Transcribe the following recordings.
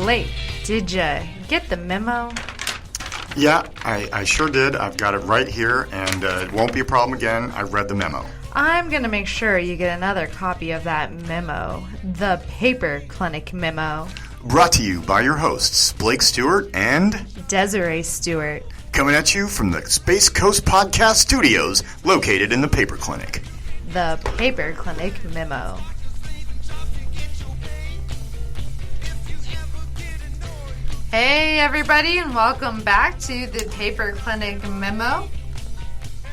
Blake, did ya get the memo? Yeah, I sure did. I've got it right here, and it won't be a problem again. I read the memo. I'm going to make sure you get another copy of that memo, the Paper Clinic memo. Brought to you by your hosts, Blake Stewart and Desire Stewart. Coming at you from the Space Coast Podcast Studios, located in the Paper Clinic. The Paper Clinic memo. Hey everybody, and welcome back to the Paper Clinic memo.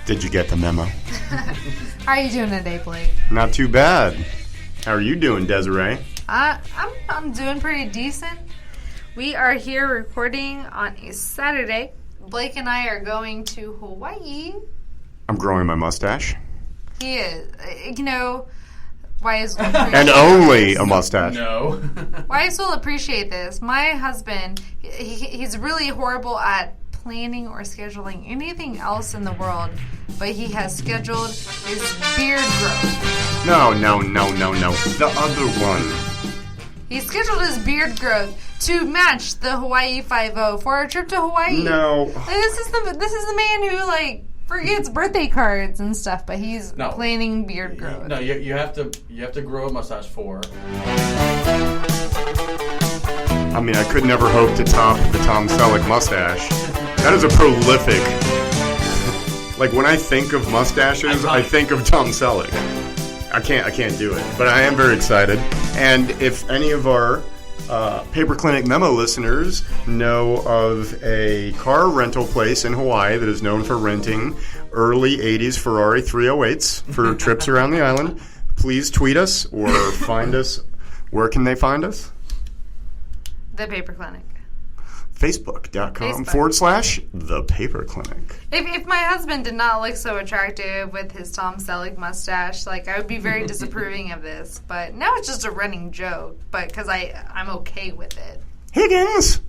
Did you get the memo? How are you doing today, Blake? Not too bad. How are you doing, Desiree? I'm doing pretty decent. We are here recording on a Saturday. Blake and I are going to Hawaii. I'm growing my mustache. He is. Why is and only a mustache. No. Why will appreciate this? My husband, he's really horrible at planning or scheduling anything else in the world, but he has scheduled his beard growth. No. The other one. He scheduled his beard growth to match the Hawaii 5-0 for a trip to Hawaii. No. This is the man who forgets birthday cards and stuff, but he's planning beard growth. No, you have to grow a mustache for. I mean, I could never hope to top the Tom Selleck mustache. That is a prolific. When I think of mustaches, I think of Tom Selleck. I can't do it, but I am very excited. And if any of our Paper Clinic memo listeners know of a car rental place in Hawaii that is known for renting early 80s Ferrari 308s for trips around the island, please tweet us or find us. Where can they find us? The Paper Clinic. Facebook.com/The Paper Clinic. If my husband did not look so attractive with his Tom Selleck mustache, I would be very disapproving of this. But now it's just a running joke, but because I'm okay with it. Higgins!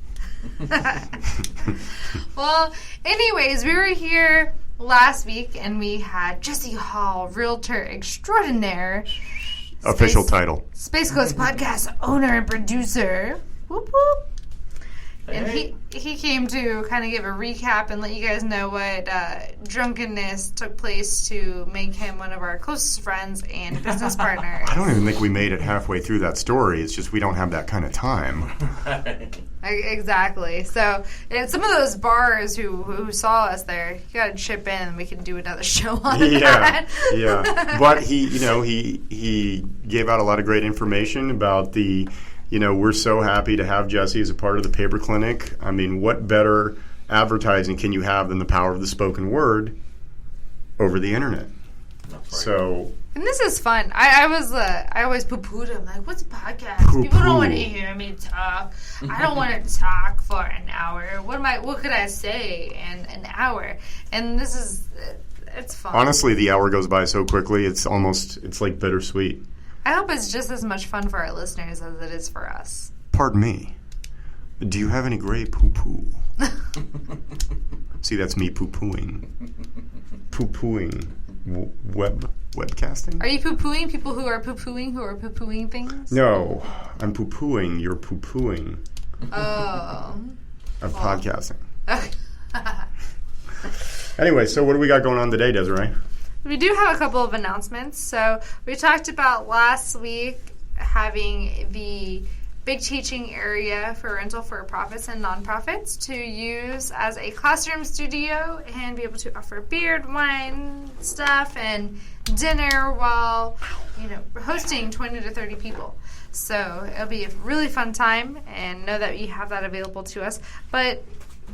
Well, anyways, we were here last week, and we had Jesse Hall, realtor extraordinaire. Official title. Space Coast Podcast owner and producer. Whoop whoop. And he came to kind of give a recap and let you guys know what drunkenness took place to make him one of our closest friends and business partners. I don't even think we made it halfway through that story. It's just we don't have that kind of time. Exactly. So some of those bars who saw us there, you got to chip in and we can do another show on that. Yeah. But he gave out a lot of great information about the... we're so happy to have Jesse as a part of the Paper Clinic. I mean, what better advertising can you have than the power of the spoken word over the internet? That's right. So, and this is fun. I always poo-pooed him. What's a podcast? People don't want to hear me talk. I don't want to talk for an hour. What could I say in an hour? And it's fun. Honestly, the hour goes by so quickly. It's like bittersweet. I hope it's just as much fun for our listeners as it is for us. Pardon me. Do you have any great poo-poo? See, that's me poo-pooing. Poo-pooing. Webcasting? Are you poo-pooing people who are poo-pooing things? No. I'm poo-pooing. You're poo-pooing. Oh. Of podcasting. Anyway, so what do we got going on today, Desiree? We do have a couple of announcements. So we talked about last week having the big teaching area for rental for profits and nonprofits to use as a classroom studio and be able to offer beer, wine, stuff, and dinner while hosting 20 to 30 people. So it'll be a really fun time, and know that you have that available to us. But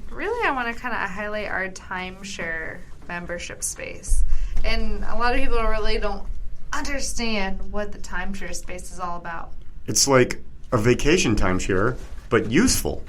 really, I want to kind of highlight our timeshare membership space. And a lot of people really don't understand what the timeshare space is all about. It's like a vacation timeshare, but useful.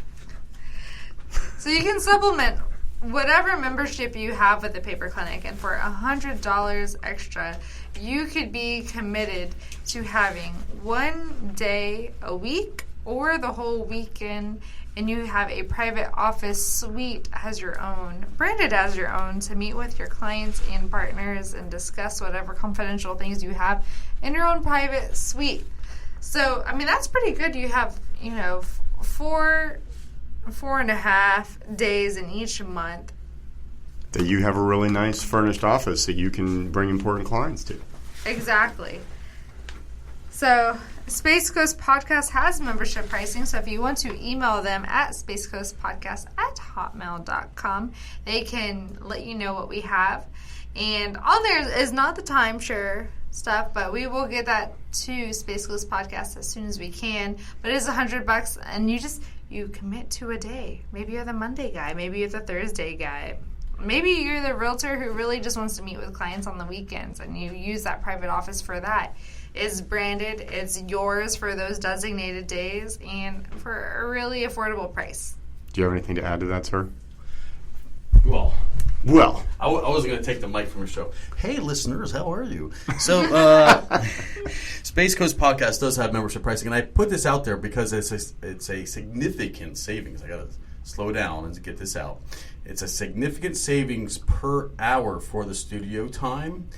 So you can supplement whatever membership you have with the Paper Clinic, and for $100 extra, you could be committed to having 1 day a week or the whole weekend, and you have a private office suite as your own, branded as your own, to meet with your clients and partners and discuss whatever confidential things you have in your own private suite. So, I mean, that's pretty good. You have, 4.5 days in each month. That you have a really nice furnished office that you can bring important clients to. Exactly. So, Space Coast Podcast has membership pricing, so if you want to email them at spacecoastpodcast@hotmail.com, they can let you know what we have. And on there is not the timeshare stuff, but we will get that to Space Coast Podcast as soon as we can. But it is $100, and you commit to a day. Maybe you're the Monday guy. Maybe you're the Thursday guy. Maybe you're the realtor who really just wants to meet with clients on the weekends, and you use that private office for that. It's branded. It's yours for those designated days and for a really affordable price. Do you have anything to add to that, sir? Well, I wasn't going to take the mic from your show. Hey, listeners, how are you? So, Space Coast Podcast does have membership pricing, and I put this out there because it's a significant savings. I got to slow down and get this out. It's a significant savings per hour for the studio time.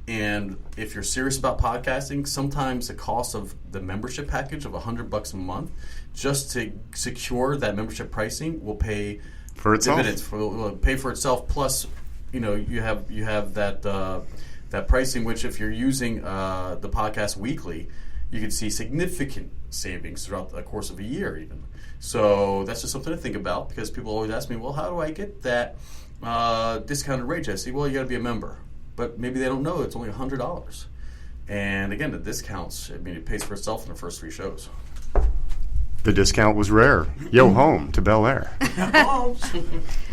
And if you're serious about podcasting, sometimes the cost of the membership package of $100 a month just to secure that membership pricing will pay for itself. Dividends. Will pay for itself. Plus, you have that pricing, which if you're using the podcast weekly, you can see significant savings throughout the course of a year, even. So that's just something to think about, because people always ask me, well, how do I get that discounted rate, Jesse? Well, you got to be a member. But maybe they don't know it's only $100. And again, the discounts, it pays for itself in the first 3 shows. The discount was rare. Yo home to Bel Air.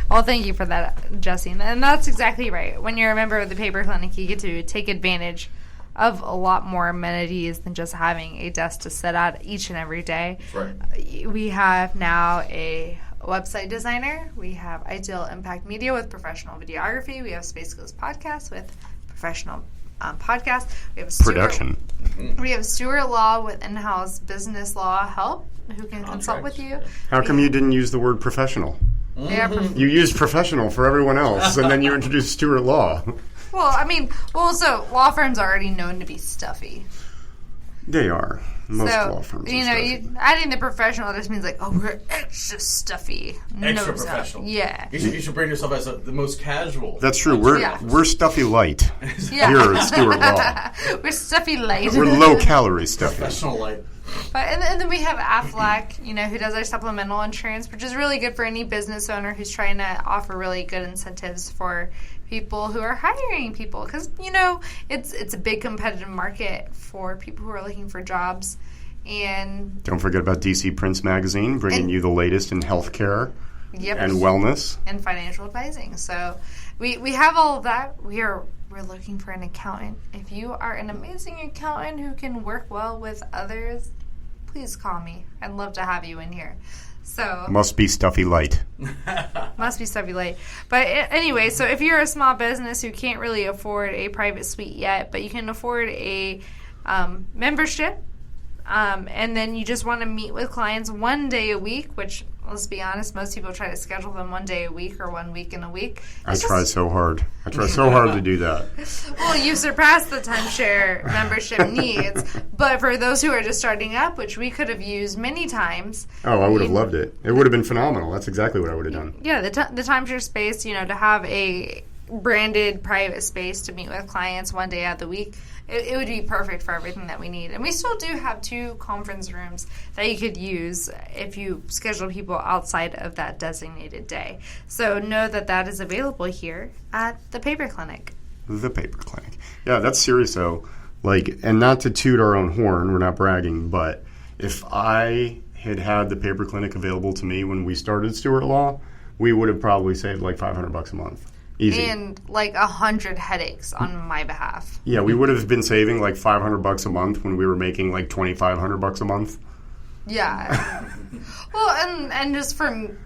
Well, thank you for that, Jesse. And that's exactly right. When you're a member of the Paper Clinic, you get to take advantage of a lot more amenities than just having a desk to sit at each and every day. Right. We have now a website designer. We have Ideal Impact Media with professional videography. We have Space Coast Podcast with professional podcast. We have production. We have Stewart Law with in-house business law help who can consult with you. How come you didn't use the word professional? You used professional for everyone else, and then you introduced Stewart Law. So law firms are already known to be stuffy. They are. Most law firms are stuffy. Adding the professional just means we're extra stuffy. Extra professional. Yeah. You should bring yourself as the most casual. That's true. We're stuffy light here at Stewart Law. We're stuffy light. We're low-calorie stuffy. Professional light. But and then we have Aflac, who does our supplemental insurance, which is really good for any business owner who's trying to offer really good incentives for people who are hiring people, because it's a big competitive market for people who are looking for jobs. And don't forget about DC Prince Magazine, bringing you the latest in healthcare and wellness and financial advising. So we have all of that. We're looking for an accountant. If you are an amazing accountant who can work well with others, please call me. I'd love to have you in here. So must be stuffy light. Must be stuffy light. But anyway, so if you're a small business who can't really afford a private suite yet, but you can afford a membership, and then you just want to meet with clients one day a week, which, let's be honest, most people try to schedule them one day a week or 1 week in a week. I try so hard to do that. Well, you surpassed the timeshare membership needs, but for those who are just starting up, which we could have used many times. Oh, I would have loved it. It would have been phenomenal. That's exactly what I would have done. Yeah, the timeshare space, to have a branded private space to meet with clients one day out of the week, it would be perfect for everything that we need. And we still do have 2 conference rooms that you could use if you schedule people outside of that designated day. So know that is available here at the Paper Clinic. The Paper Clinic. Yeah, that's serious though. And not to toot our own horn, we're not bragging, but if I had the Paper Clinic available to me when we started Stewart Law, we would have probably saved $500 a month. Easy. And 100 headaches on my behalf. Yeah, we would have been saving $500 a month when we were making $2,500 a month. Yeah. Well, and just from,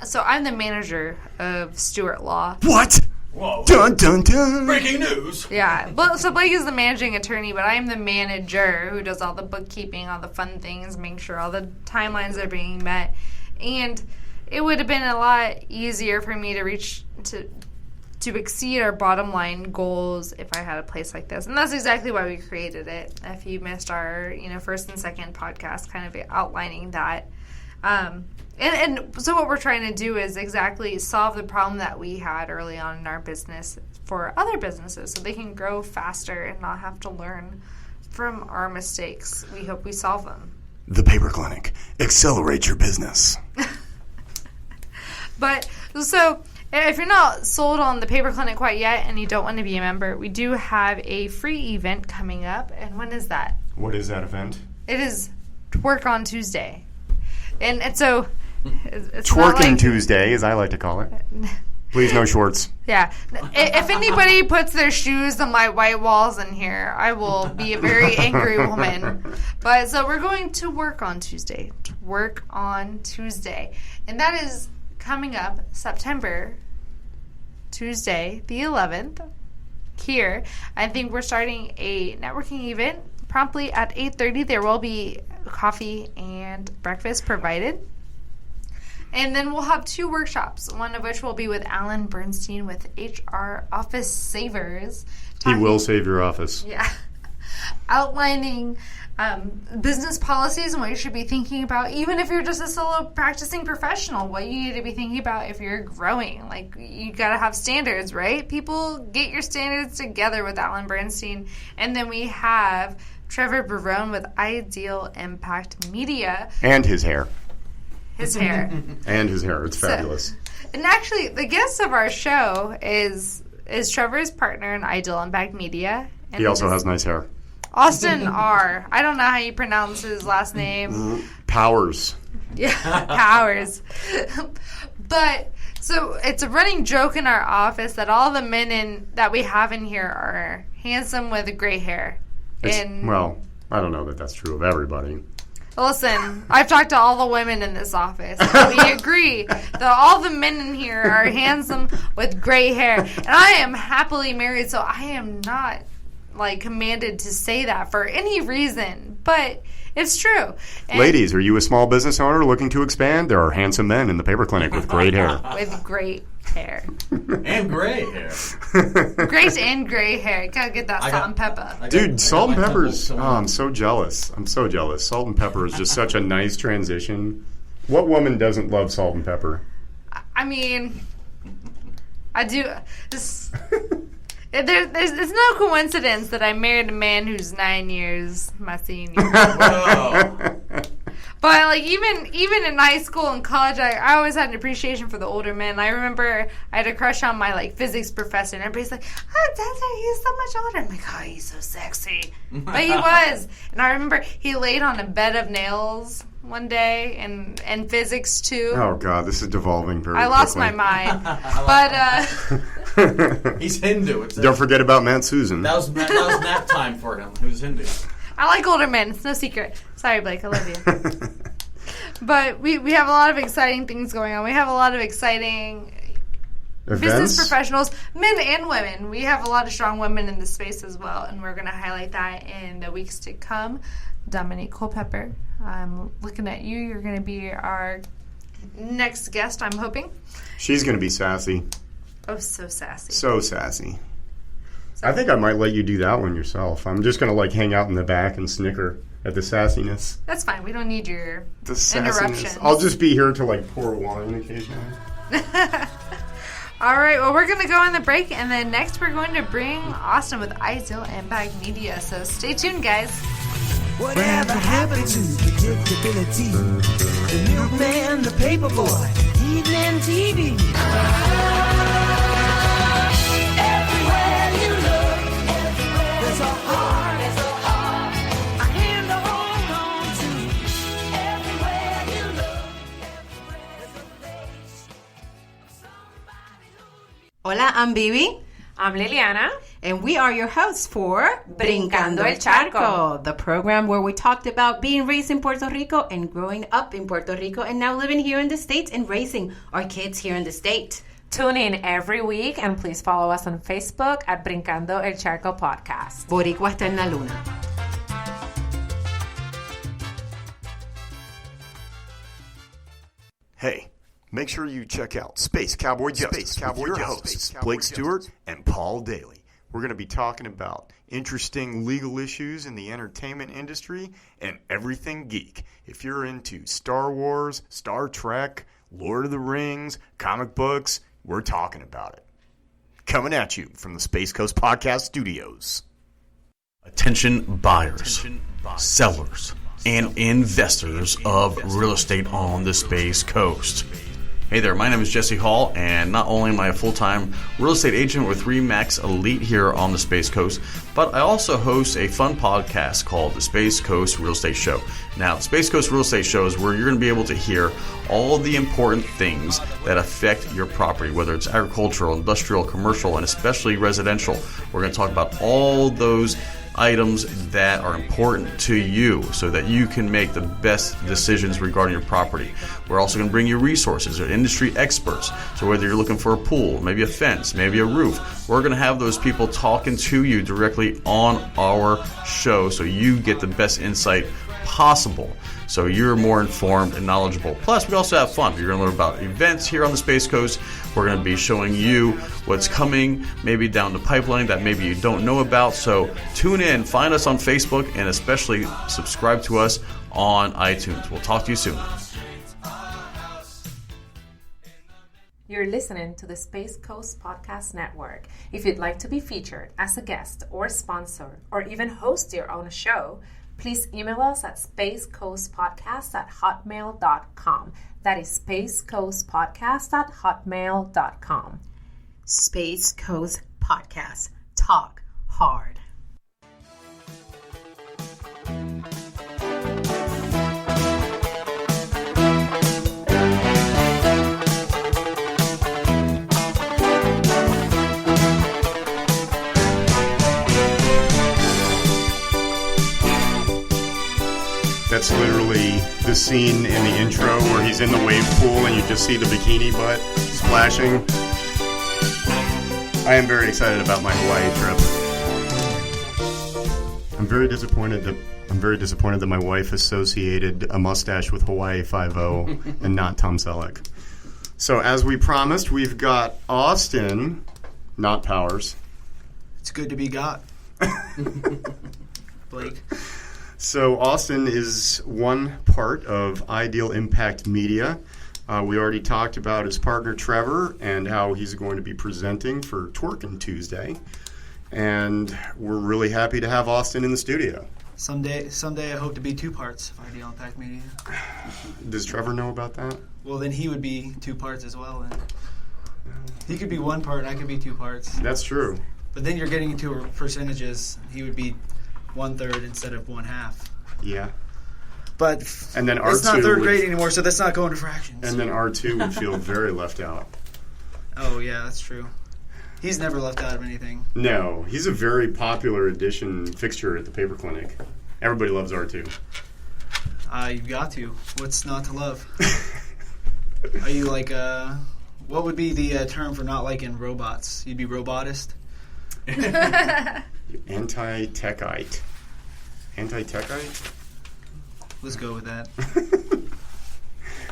so I'm the manager of Stewart Law. What? Whoa. Dun dun dun. Breaking news. Yeah. Well, so Blake is the managing attorney, but I'm the manager who does all the bookkeeping, all the fun things, make sure all the timelines are being met. And it would have been a lot easier for me to exceed our bottom line goals if I had a place like this. And that's exactly why we created it. If you missed our, first and second podcast kind of outlining that, And so what we're trying to do is exactly solve the problem that we had early on in our business for other businesses so they can grow faster and not have to learn from our mistakes. We hope we solve them. The Paper Clinic. Accelerate your business. But, so, if you're not sold on the Paper Clinic quite yet and you don't want to be a member, we do have a free event coming up. And when is that? What is that event? It is Twerk on Tuesday. And so... It's Twerking Tuesday, as I like to call it. Please, no shorts. Yeah. If anybody puts their shoes on my white walls in here, I will be a very angry woman. But so we're going to work on Tuesday. Twerk on Tuesday. And that is coming up September, Tuesday, the 11th, here. I think we're starting a networking event promptly at 8:30. There will be coffee and breakfast provided. And then we'll have 2 workshops, one of which will be with Alan Bernstein with HR Office Savers. He will save your office. Yeah. Outlining business policies and what you should be thinking about, even if you're just a solo practicing professional, what you need to be thinking about if you're growing. Like, you got to have standards, right? People, get your standards together with Alan Bernstein. And then we have Trevor Barone with Ideal Impact Media. And his hair. His hair. And his hair. It's fabulous. So, and actually, the guest of our show is Trevor's partner in Ideal Impact Media. And he also has nice hair. Austin R. I don't know how you pronounce his last name. Powers. Yeah, Powers. But, so, it's a running joke in our office that all the men that we have in here are handsome with gray hair. Well, I don't know that that's true of everybody. Listen, I've talked to all the women in this office. We agree that all the men in here are handsome with gray hair. And I am happily married, so I am not, commanded to say that for any reason. But it's true. And ladies, are you a small business owner looking to expand? There are handsome men in the Paper Clinic with great hair. With great hair. And gray hair. Great and gray hair. Gotta get that salt and pepper. Dude, salt and pepper's... Oh, I'm so jealous. Salt and pepper is just such a nice transition. What woman doesn't love salt and pepper? I mean, I do... It's no coincidence that I married a man who's 9 years my senior. Whoa. But even in high school and college, I always had an appreciation for the older men. I remember I had a crush on my physics professor, and everybody's like, "Oh, Desiree, he's so much older." I'm like, "Oh, he's so sexy," but he was. And I remember he laid on a bed of nails one day, and physics too. Oh God, this is devolving very I lost quickly. my mind, but He's Hindu. Don't forget about Mount Susan. That was nap time for him. He was Hindu. I like older men. It's no secret. Sorry, Blake. I love you. But we have a lot of exciting things going on. We have a lot of exciting business professionals, men and women. We have a lot of strong women in the space as well, and we're going to highlight that in the weeks to come. Dominique Culpepper, I'm looking at you. You're going to be our next guest, I'm hoping. She's going to be sassy. Oh, so sassy. So sassy. I think I might let you do that one yourself. I'm just going to hang out in the back and snicker at the sassiness. That's fine. We don't need your interruptions. interruptions. I'll just be here to pour wine occasionally. All right. Well, we're going to go on the break, and then next we're going to bring Austin with Ideal Impact Media. So stay tuned, guys. Whatever happened to predictability? The milkman, the paperboy, evening TV. Everywhere you look, there's a heart, a hand to hold on to. Everywhere you look, there's a face of somebody who... Hola, I'm Bibi. I'm Liliana. And we are your hosts for Brincando el Charco, the program where we talked about being raised in Puerto Rico and growing up in Puerto Rico and now living here in the States and raising our kids here in the state. Tune in every week and please follow us on Facebook at Brincando el Charco Podcast. Boricua está en la luna. Hey, make sure you check out Space Cowboy Justice with your hosts, Blake Stewart and Paul Daly. We're going to be talking about interesting legal issues in the entertainment industry and everything geek. If you're into Star Wars, Star Trek, Lord of the Rings, comic books, we're talking about it. Coming at you from the Space Coast Podcast Studios. Attention buyers, sellers, and investors of real estate on the Space Coast. Hey there, my name is Jesse Hall, and not only am I a full-time real estate agent with RE/MAX Elite here on the Space Coast, but I also host a fun podcast called the Space Coast Real Estate Show. Now, the Space Coast Real Estate Show is where you're going to be able to hear all the important things that affect your property, whether it's agricultural, industrial, commercial, and especially residential. We're going to talk about all those items that are important to you so that you can make the best decisions regarding your property. We're also going to bring you resources or industry experts. So whether you're looking for a pool, maybe a fence, maybe a roof, we're going to have those people talking to you directly on our show so you get the best insight possible, so you're more informed and knowledgeable. Plus, we also have fun. You're going to learn about events here on the Space Coast. We're going to be showing you what's coming, maybe down the pipeline that maybe you don't know about. So tune in, find us on Facebook, and especially subscribe to us on iTunes. We'll talk to you soon. You're listening to the Space Coast Podcast Network. If you'd like to be featured as a guest or sponsor or even host your own show, please email us at spacecoastpodcast@hotmail.com. That is spacecoastpodcast@hotmail.com. Space Coast Podcast. Talk hard. That's literally the scene in the intro where he's in the wave pool and you just see the bikini butt splashing. I am very excited about my Hawaii trip. I'm very disappointed that my wife associated a mustache with Hawaii 5-0 and not Tom Selleck. So as we promised, we've got Austin, not Powers. It's good to be got. Blake. So Austin is one part of Ideal Impact Media. We already talked about his partner Trevor and how he's going to be presenting for Twerkin' Tuesday. And we're really happy to have Austin in the studio. Someday I hope to be two parts of Ideal Impact Media. Does Trevor know about that? Well, then he would be two parts as well. Then he could be one part, and I could be two parts. That's true. But then you're getting into percentages. He would be 1/3 instead of 1/2. Yeah. But and then it's R2 not third grade anymore, so that's not going to fractions. And then R2 would feel very left out. Oh, yeah, that's true. He's never left out of anything. No, he's a very popular addition fixture at the paper clinic. Everybody loves R2. You've got to. What's not to love? Are you like, what would be the term for not liking robots? You'd be robotist? Anti-techite. Anti-techite? Let's go with that.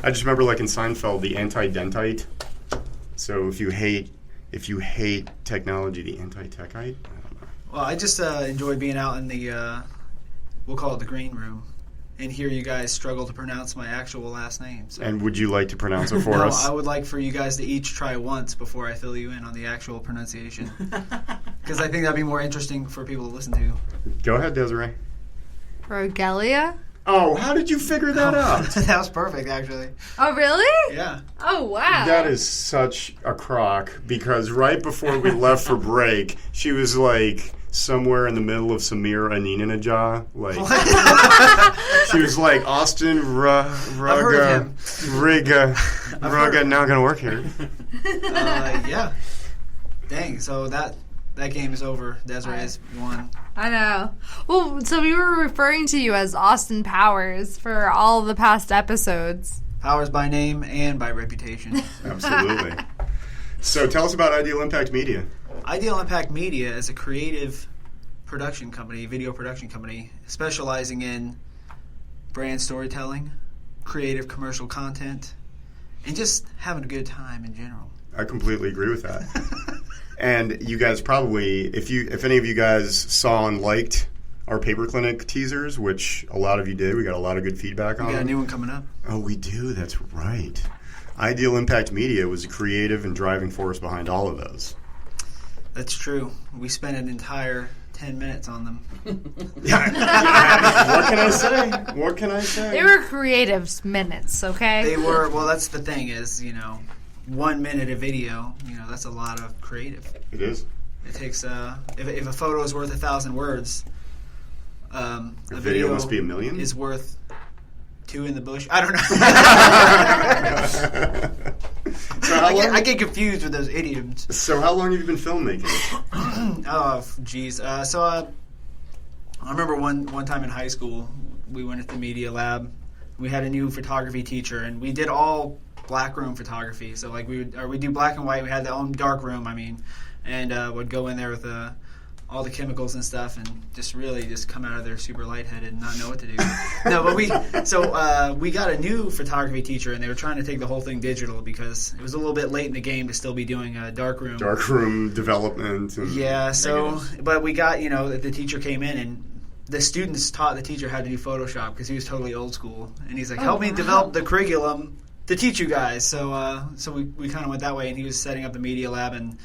I just remember, like in Seinfeld, the anti-dentite. So if you hate technology, the anti-techite. I don't know. Well, I just enjoy being out in the we'll call it the green room, and hear you guys struggle to pronounce my actual last name. So. And would you like to pronounce it for No, us? I would like for you guys to each try once before I fill you in on the actual pronunciation, because I think that'd be more interesting for people to listen to. Go ahead, Desiree. Roghelia? Oh, how did you figure that out? That was perfect, actually. Oh, really? Yeah. Oh, wow. That is such a crock, because right before we left for break, she was like somewhere in the middle of Samir Anininaja. Like she was like Austin Ruga, not gonna work here. Yeah. Dang. So that game is over. Desiree's won. I know. Well, so we were referring to you as Austin Powers for all the past episodes. Powers by name and by reputation. Absolutely. So tell us about Ideal Impact Media. Ideal Impact Media is a creative production company, video production company, specializing in brand storytelling, creative commercial content, and just having a good time in general. I completely agree with that. And you guys probably, if any of you guys saw and liked our Paper Clinic teasers, which a lot of you did, we got a lot of good feedback on We got a them. new one coming up. Oh, we do. That's right. Ideal Impact Media was the creative and driving force behind all of those. That's true. We spent an entire 10 minutes on them. What can I say? What can I say? They were creative minutes, okay? They were, well, that's the thing is, 1 minute of video, that's a lot of creative. It is. It takes, if a photo is worth 1,000 words, a video must be 1,000,000? is worth 2 in the bush. I don't know. So how long? I get confused with those idioms. So how long have you been filmmaking? Oh, geez. I remember one time in high school, we went at the media lab. We had a new photography teacher, and we did all black room photography. So like we do black and white. We had our own dark room. And would go in there with all the chemicals and stuff, and just come out of there super lightheaded and not know what to do. No, but we got a new photography teacher, and they were trying to take the whole thing digital because it was a little bit late in the game to still be doing a dark room. Dark room development. And Yeah. So, but we got the teacher came in, and the students taught the teacher how to do Photoshop because he was totally old school, and he's like, "Help me develop the curriculum to teach you guys." So we kind of went that way, and he was setting up the media lab, and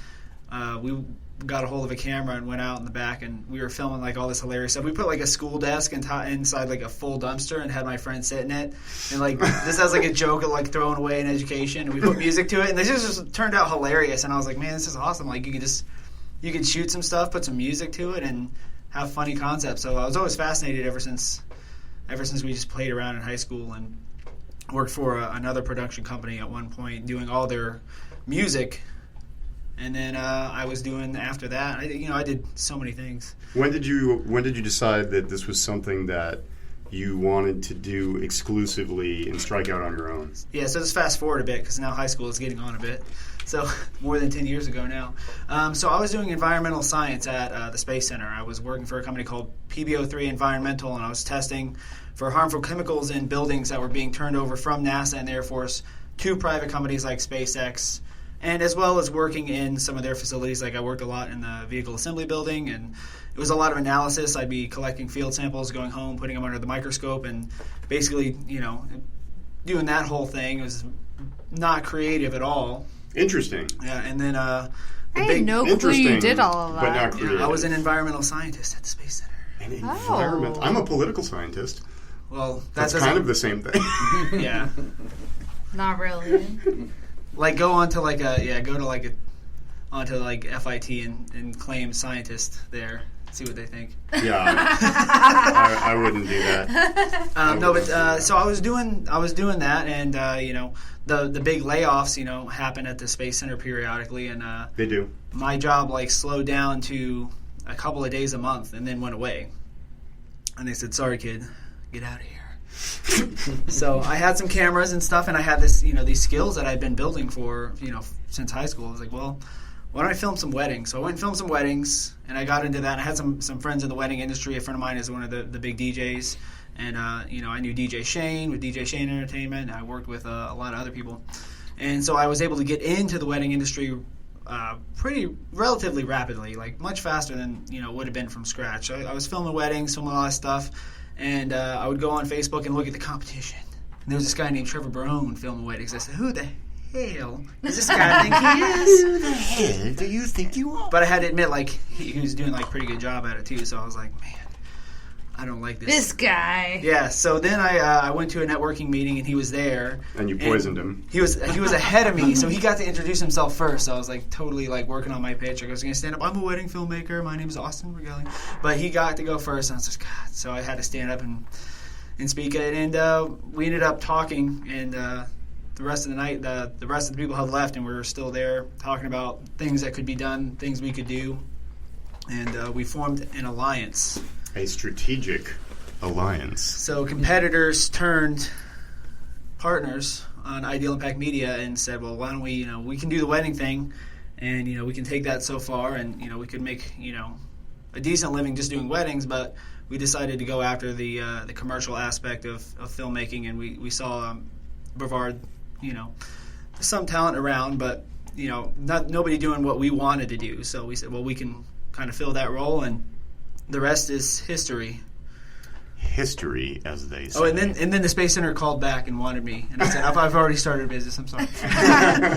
we got a hold of a camera and went out in the back, and we were filming like all this hilarious stuff. We put like a school desk inside like a full dumpster and had my friend sit in it, and like this has like a joke of like throwing away an education, and we put music to it, and this just turned out hilarious. And I was like, man, this is awesome. Like you could shoot some stuff, put some music to it, and have funny concepts. So I was always fascinated ever since we just played around in high school, and worked for another production company at one point doing all their music. And then I was doing after that. I did so many things. When did you decide that this was something that you wanted to do exclusively and strike out on your own? Yeah, so just fast forward a bit because now high school is getting on a bit. So more than 10 years ago now. So I was doing environmental science at the Space Center. I was working for a company called PBO3 Environmental, and I was testing for harmful chemicals in buildings that were being turned over from NASA and the Air Force to private companies like SpaceX, and as well as working in some of their facilities. Like I worked a lot in the vehicle assembly building, and it was a lot of analysis. I'd be collecting field samples, going home, putting them under the microscope, and basically, doing that whole thing. It was not creative at all. Interesting. Yeah, and then I had no clue you Interesting, did all of that. but not creative. I was an environmental scientist at the Space Center. An environment. I'm a political scientist. Well, That's kind of the same thing. Yeah. Not really. Like onto FIT and claim scientist there. See what they think. Yeah, I wouldn't do that. So I was doing that, and the big layoffs happen at the Space Center periodically, and They do. my job slowed down to a couple of days a month, and then went away. And they said, "Sorry, kid, get out of here." So I had some cameras and stuff, and I had these skills that I'd been building for since high school. I was like, well, why don't I film some weddings? So I went and filmed some weddings, and I got into that. And I had some friends in the wedding industry. A friend of mine is one of the big DJs, and I knew DJ Shane with DJ Shane Entertainment. I worked with a lot of other people, and so I was able to get into the wedding industry relatively rapidly, like much faster than would have been from scratch. So I was filming weddings, filming all that stuff. And I would go on Facebook and look at the competition. And there was this guy named Trevor Barone filming weddings. I said, who the hell does this guy think he is? Who the hell do you think you are? But I had to admit, he was doing a pretty good job at it too. So I was like, man, I don't like this. This guy. Yeah. So then I went to a networking meeting, and he was there. And you poisoned him. He was ahead of me, so he got to introduce himself first. So I was totally working on my pitch. I was going to stand up. I'm a wedding filmmaker. My name is Austin Roghelia. But he got to go first, and I was like, God. So I had to stand up and speak it. And we ended up talking, and the rest of the night, the rest of the people had left, and we were still there talking about things that could be done, things we could do. And we formed an alliance. A strategic alliance. So competitors turned partners on Ideal Impact Media and said, well, why don't we can do the wedding thing, and we can take that so far, and we could make a decent living just doing weddings. But we decided to go after the commercial aspect of filmmaking, and we saw Brevard, some talent around, but nobody doing what we wanted to do. So we said, well, we can kind of fill that role, and the rest is history. History, as they say. Oh, and then the Space Center called back and wanted me, and I said, I've already started a business. I'm sorry,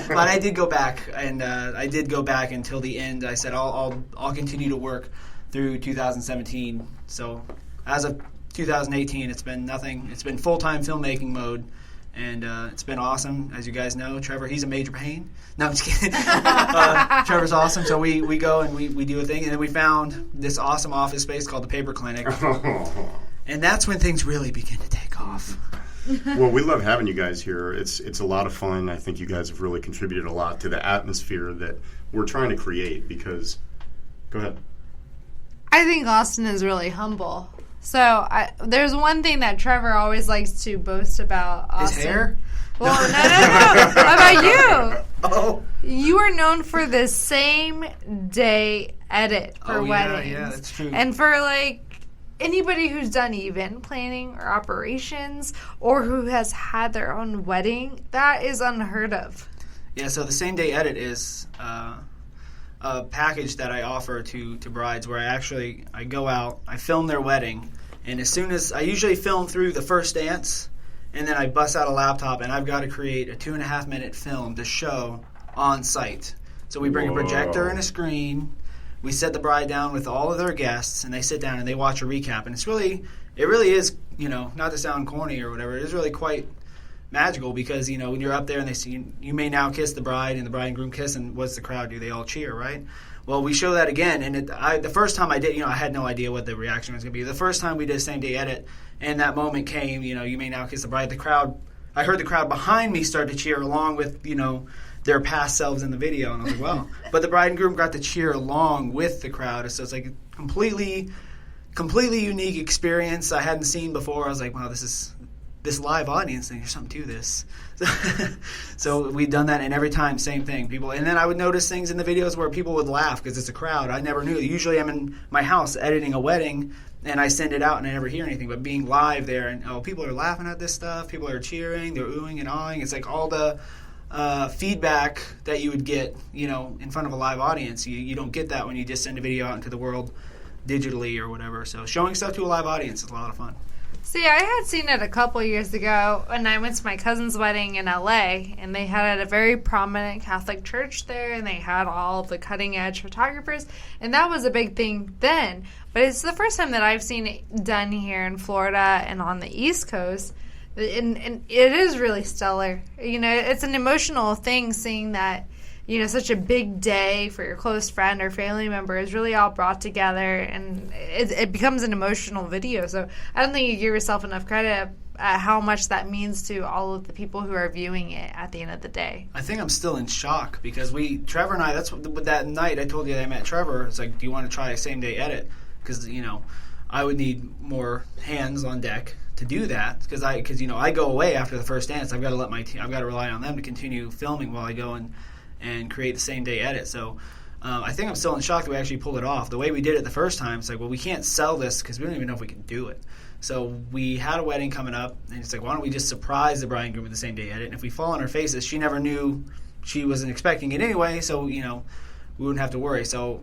but I did go back, and I did go back until the end. I said I'll continue to work through 2017. So as of 2018, it's been nothing. It's been full-time filmmaking mode, and it's been awesome. As you guys know, Trevor, he's a major pain. No, I'm just kidding. Trevor's awesome. So we go and we do a thing, and then we found this awesome office space called the Paper Clinic. And that's when things really begin to take off. Well, we love having you guys here. It's a lot of fun. I think you guys have really contributed a lot to the atmosphere that we're trying to create because... Go ahead. I think Austin is really humble. So there's one thing that Trevor always likes to boast about Austin. His hair? Well, no. How about you? Oh. You are known for the same day edit for weddings. Yeah, that's true. And for anybody who's done event planning or operations or who has had their own wedding, that is unheard of. Yeah, so the same day edit is a package that I offer to brides where I go out, I film their wedding, and as soon as I usually film through the first dance, and then I bust out a laptop and I've got to create a 2.5-minute film to show on site. So we bring a projector and a screen. We set the bride down with all of their guests, and they sit down and they watch a recap. And it really is, not to sound corny or whatever, it is really quite magical because, when you're up there and they see you may now kiss the bride and the bride and groom kiss, and what's the crowd do? They all cheer, right? Well, we show that again, and the first time I did, I had no idea what the reaction was going to be. The first time we did a same-day edit, and that moment came, you may now kiss the bride. I heard the crowd behind me start to cheer along with, their past selves in the video, and I was like, wow. But the bride and groom got to cheer along with the crowd, so it's like a completely unique experience I hadn't seen before. I was like, wow, this live audience thing, there's something to this. So we've done that, and every time, same thing. People, and then I would notice things in the videos where people would laugh because it's a crowd. I never knew. Usually I'm in my house editing a wedding, and I send it out, and I never hear anything. But being live there, and people are laughing at this stuff. People are cheering. They're oohing and awing. It's like all the feedback that you would get, in front of a live audience. You don't get that when you just send a video out into the world digitally or whatever. So showing stuff to a live audience is a lot of fun. See, I had seen it a couple years ago when I went to my cousin's wedding in LA, and they had a very prominent Catholic church there, and they had all of the cutting-edge photographers, and that was a big thing then. But it's the first time that I've seen it done here in Florida and on the East Coast, and it is really stellar. It's an emotional thing seeing that, such a big day for your close friend or family member is really all brought together, and it becomes an emotional video. So I don't think you give yourself enough credit at how much that means to all of the people who are viewing it at the end of the day. I think I'm still in shock because Trevor and I, that night I told you that I met Trevor. It's like, do you want to try a same-day edit? Because, I would need more hands on deck to do that because I go away after the first dance. I've got to let my team, I've got to rely on them to continue filming while I go and create the same day edit. So I think I'm still in shock that we actually pulled it off. The way we did it the first time, it's like, well, we can't sell this because we don't even know if we can do it. So we had a wedding coming up, and it's like, why don't we just surprise the bride and groom with the same day edit? And if we fall on her faces, she never knew, she wasn't expecting it anyway, so, we wouldn't have to worry. So,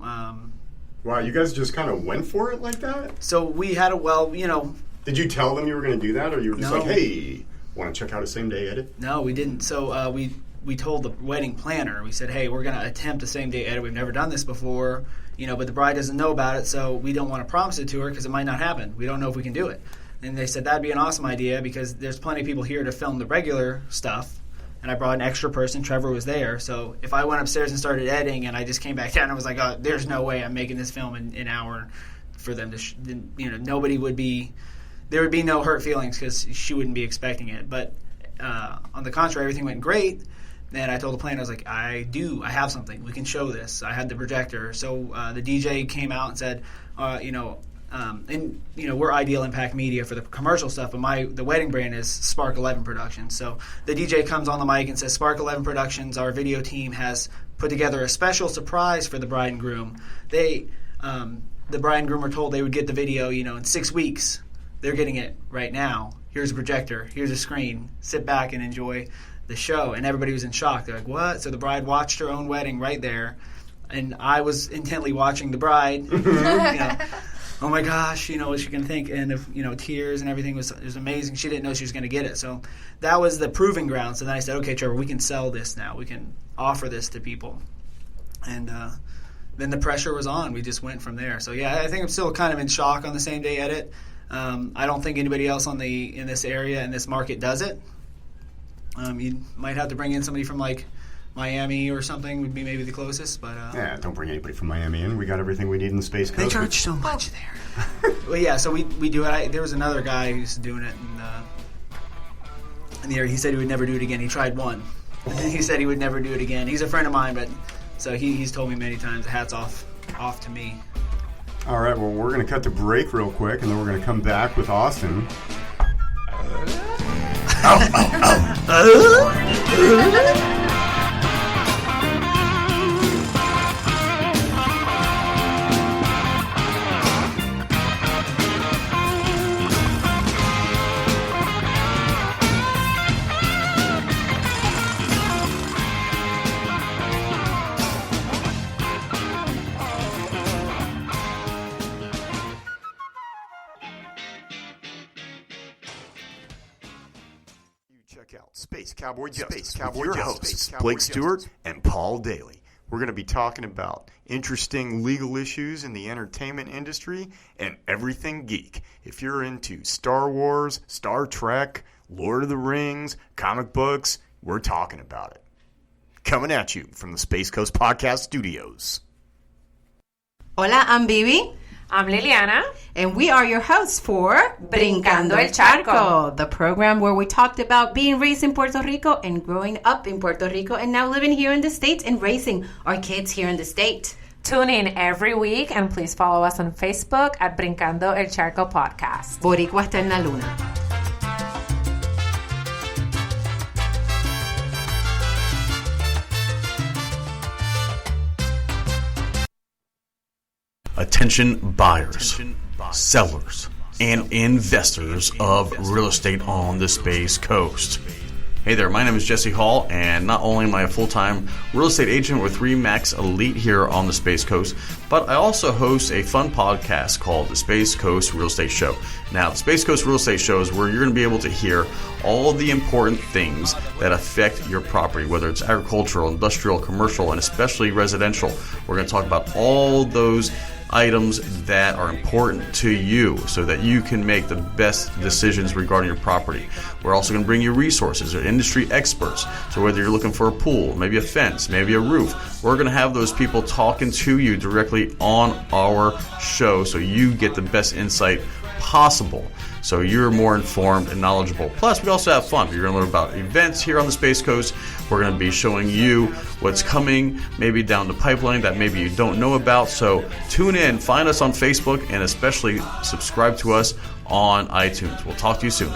wow, you guys just kind of went for it like that? So we had Did you tell them you were going to do that, or you were just No. like, hey, want to check out a same day edit? No, we didn't. So we told the wedding planner, we said, hey, we're going to attempt a same-day edit. We've never done this before, but the bride doesn't know about it, so we don't want to promise it to her because it might not happen. We don't know if we can do it. And they said that'd be an awesome idea because there's plenty of people here to film the regular stuff, and I brought an extra person. Trevor was there, so if I went upstairs and started editing and I just came back down and I was like, oh, there's no way I'm making this film in an hour for them to, nobody would be, there would be no hurt feelings because she wouldn't be expecting it. But on the contrary, everything went great. And I told the planner, I was like, I have something. We can show this. I had the projector. So the DJ came out and said, we're Ideal Impact Media for the commercial stuff, but the wedding brand is Spark 11 Productions. So the DJ comes on the mic and says, Spark 11 Productions, our video team has put together a special surprise for the bride and groom. The bride and groom were told they would get the video, in 6 weeks. They're getting it right now. Here's a projector. Here's a screen. Sit back and enjoy the show, and everybody was in shock. They're like, what? So the bride watched her own wedding right there, and I was intently watching the bride. Oh my gosh, what's she going to think? And tears and everything was amazing. She didn't know she was going to get it. So that was the proving ground. So then I said, okay, Trevor, we can sell this now. We can offer this to people. And then the pressure was on. We just went from there. So yeah, I think I'm still kind of in shock on the same day edit. I don't think anybody else in this area, in this market, does it. You might have to bring in somebody from like Miami or something would be maybe the closest, but don't bring anybody from Miami in. We got everything we need in the Space Coast. They charge so much there. Well, yeah, so we do it. There was another guy who's doing it in the area. He said he would never do it again. He tried one. He said he would never do it again. He's a friend of mine, but so he's told me many times. Hats off to me. All right, well, we're going to cut to break real quick, and then we're going to come back with Austin. Check out Space Cowboy Justice with your hosts, Blake Stewart and Paul Daly. We're going to be talking about interesting legal issues in the entertainment industry and everything geek. If you're into Star Wars, Star Trek, Lord of the Rings, comic books, we're talking about it. Coming at you from the Space Coast Podcast Studios. Hola, I'm Bibi. I'm Liliana. And we are your hosts for Brincando el Charco, the program where we talked about being raised in Puerto Rico and growing up in Puerto Rico and now living here in the States and raising our kids here in the state. Tune in every week and please follow us on Facebook at Brincando el Charco Podcast. Boricua está en la luna. Attention buyers, sellers, and investors of real estate on the Space Coast. Hey there, my name is Jesse Hall, and not only am I a full-time real estate agent with RE/MAX Elite here on the Space Coast, but I also host a fun podcast called the Space Coast Real Estate Show. Now, the Space Coast Real Estate Show is where you're going to be able to hear all the important things that affect your property, whether it's agricultural, industrial, commercial, and especially residential. We're going to talk about all those items that are important to you so that you can make the best decisions regarding your property. We're also going to bring you resources or industry experts. So whether you're looking for a pool, maybe a fence, maybe a roof, we're going to have those people talking to you directly on our show so you get the best insight possible. So you're more informed and knowledgeable. Plus, we also have fun. You're going to learn about events here on the Space Coast. We're going to be showing you what's coming, maybe down the pipeline that maybe you don't know about. So tune in, find us on Facebook, and especially subscribe to us on iTunes. We'll talk to you soon.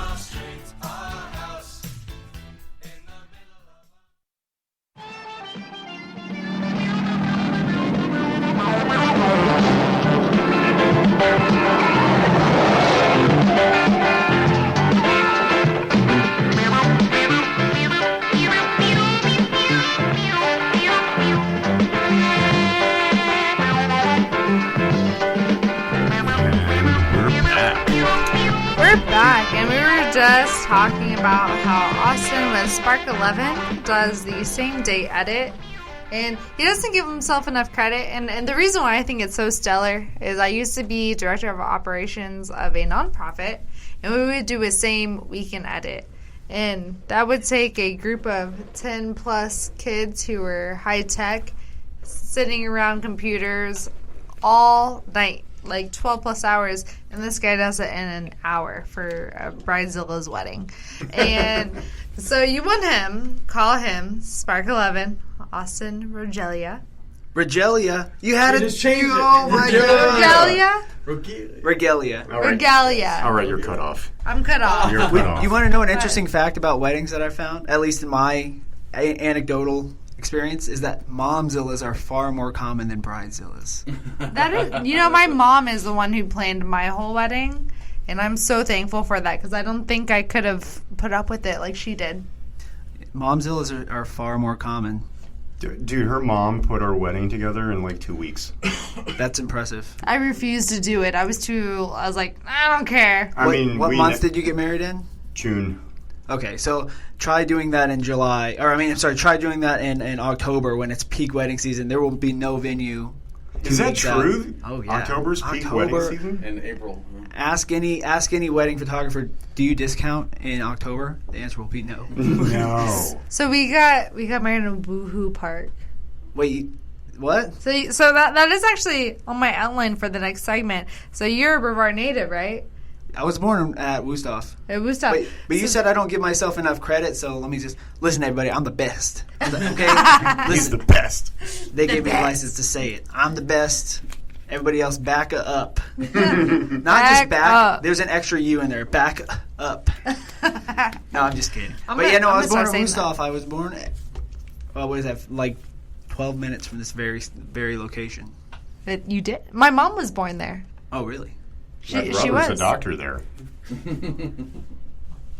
Just talking about how Austin with Spark 11 does the same day edit, and he doesn't give himself enough credit. And the reason why I think it's so stellar is I used to be director of operations of a nonprofit, and we would do a same weekend edit, and that would take a group of 10 plus kids who were high tech, sitting around computers all night. Like 12 plus hours, and this guy does it in an hour for Bridezilla's wedding. And so you want him, call him, Spark 11, Austin Roghelia. Roghelia? You had it. Change it. Oh my god. Roghelia? Regalia. All right. Regalia. All right, you're cut off. I'm cut off. You're cut off. You want to know an interesting fact about weddings that I found, at least in my anecdotal experience, is that momzillas are far more common than bridezillas. That is, my mom is the one who planned my whole wedding, and I'm so thankful for that because I don't think I could have put up with it like she did. Momzillas are far more common. Dude, her mom put our wedding together in like 2 weeks. That's impressive. I refused to do it. I was like, I don't care. What month did you get married in? June. Okay, so try doing that in July. Try doing that in October when it's peak wedding season. There will be no venue. Is that true? Oh, yeah. October's peak wedding season? In April. Ask any wedding photographer, do you discount in October? The answer will be no. No. So we got married in a woohoo park. Wait, what? So that is actually on my outline for the next segment. So you're a Brevard native, right? I was born at Wusthof. At Wusthof. But you said I don't give myself enough credit, so let me just listen, everybody. I'm the best. Okay, He's the best. They gave me a license to say it. I'm the best. Everybody else, back up. Not just back. Up. There's an extra U in there. Back up. No, I'm just kidding. I was I'm born gonna at start saying Wusthof. I was born at, what is that, like 12 minutes from this very location. That you did. My mom was born there. Oh, really? My She brother's was a doctor there.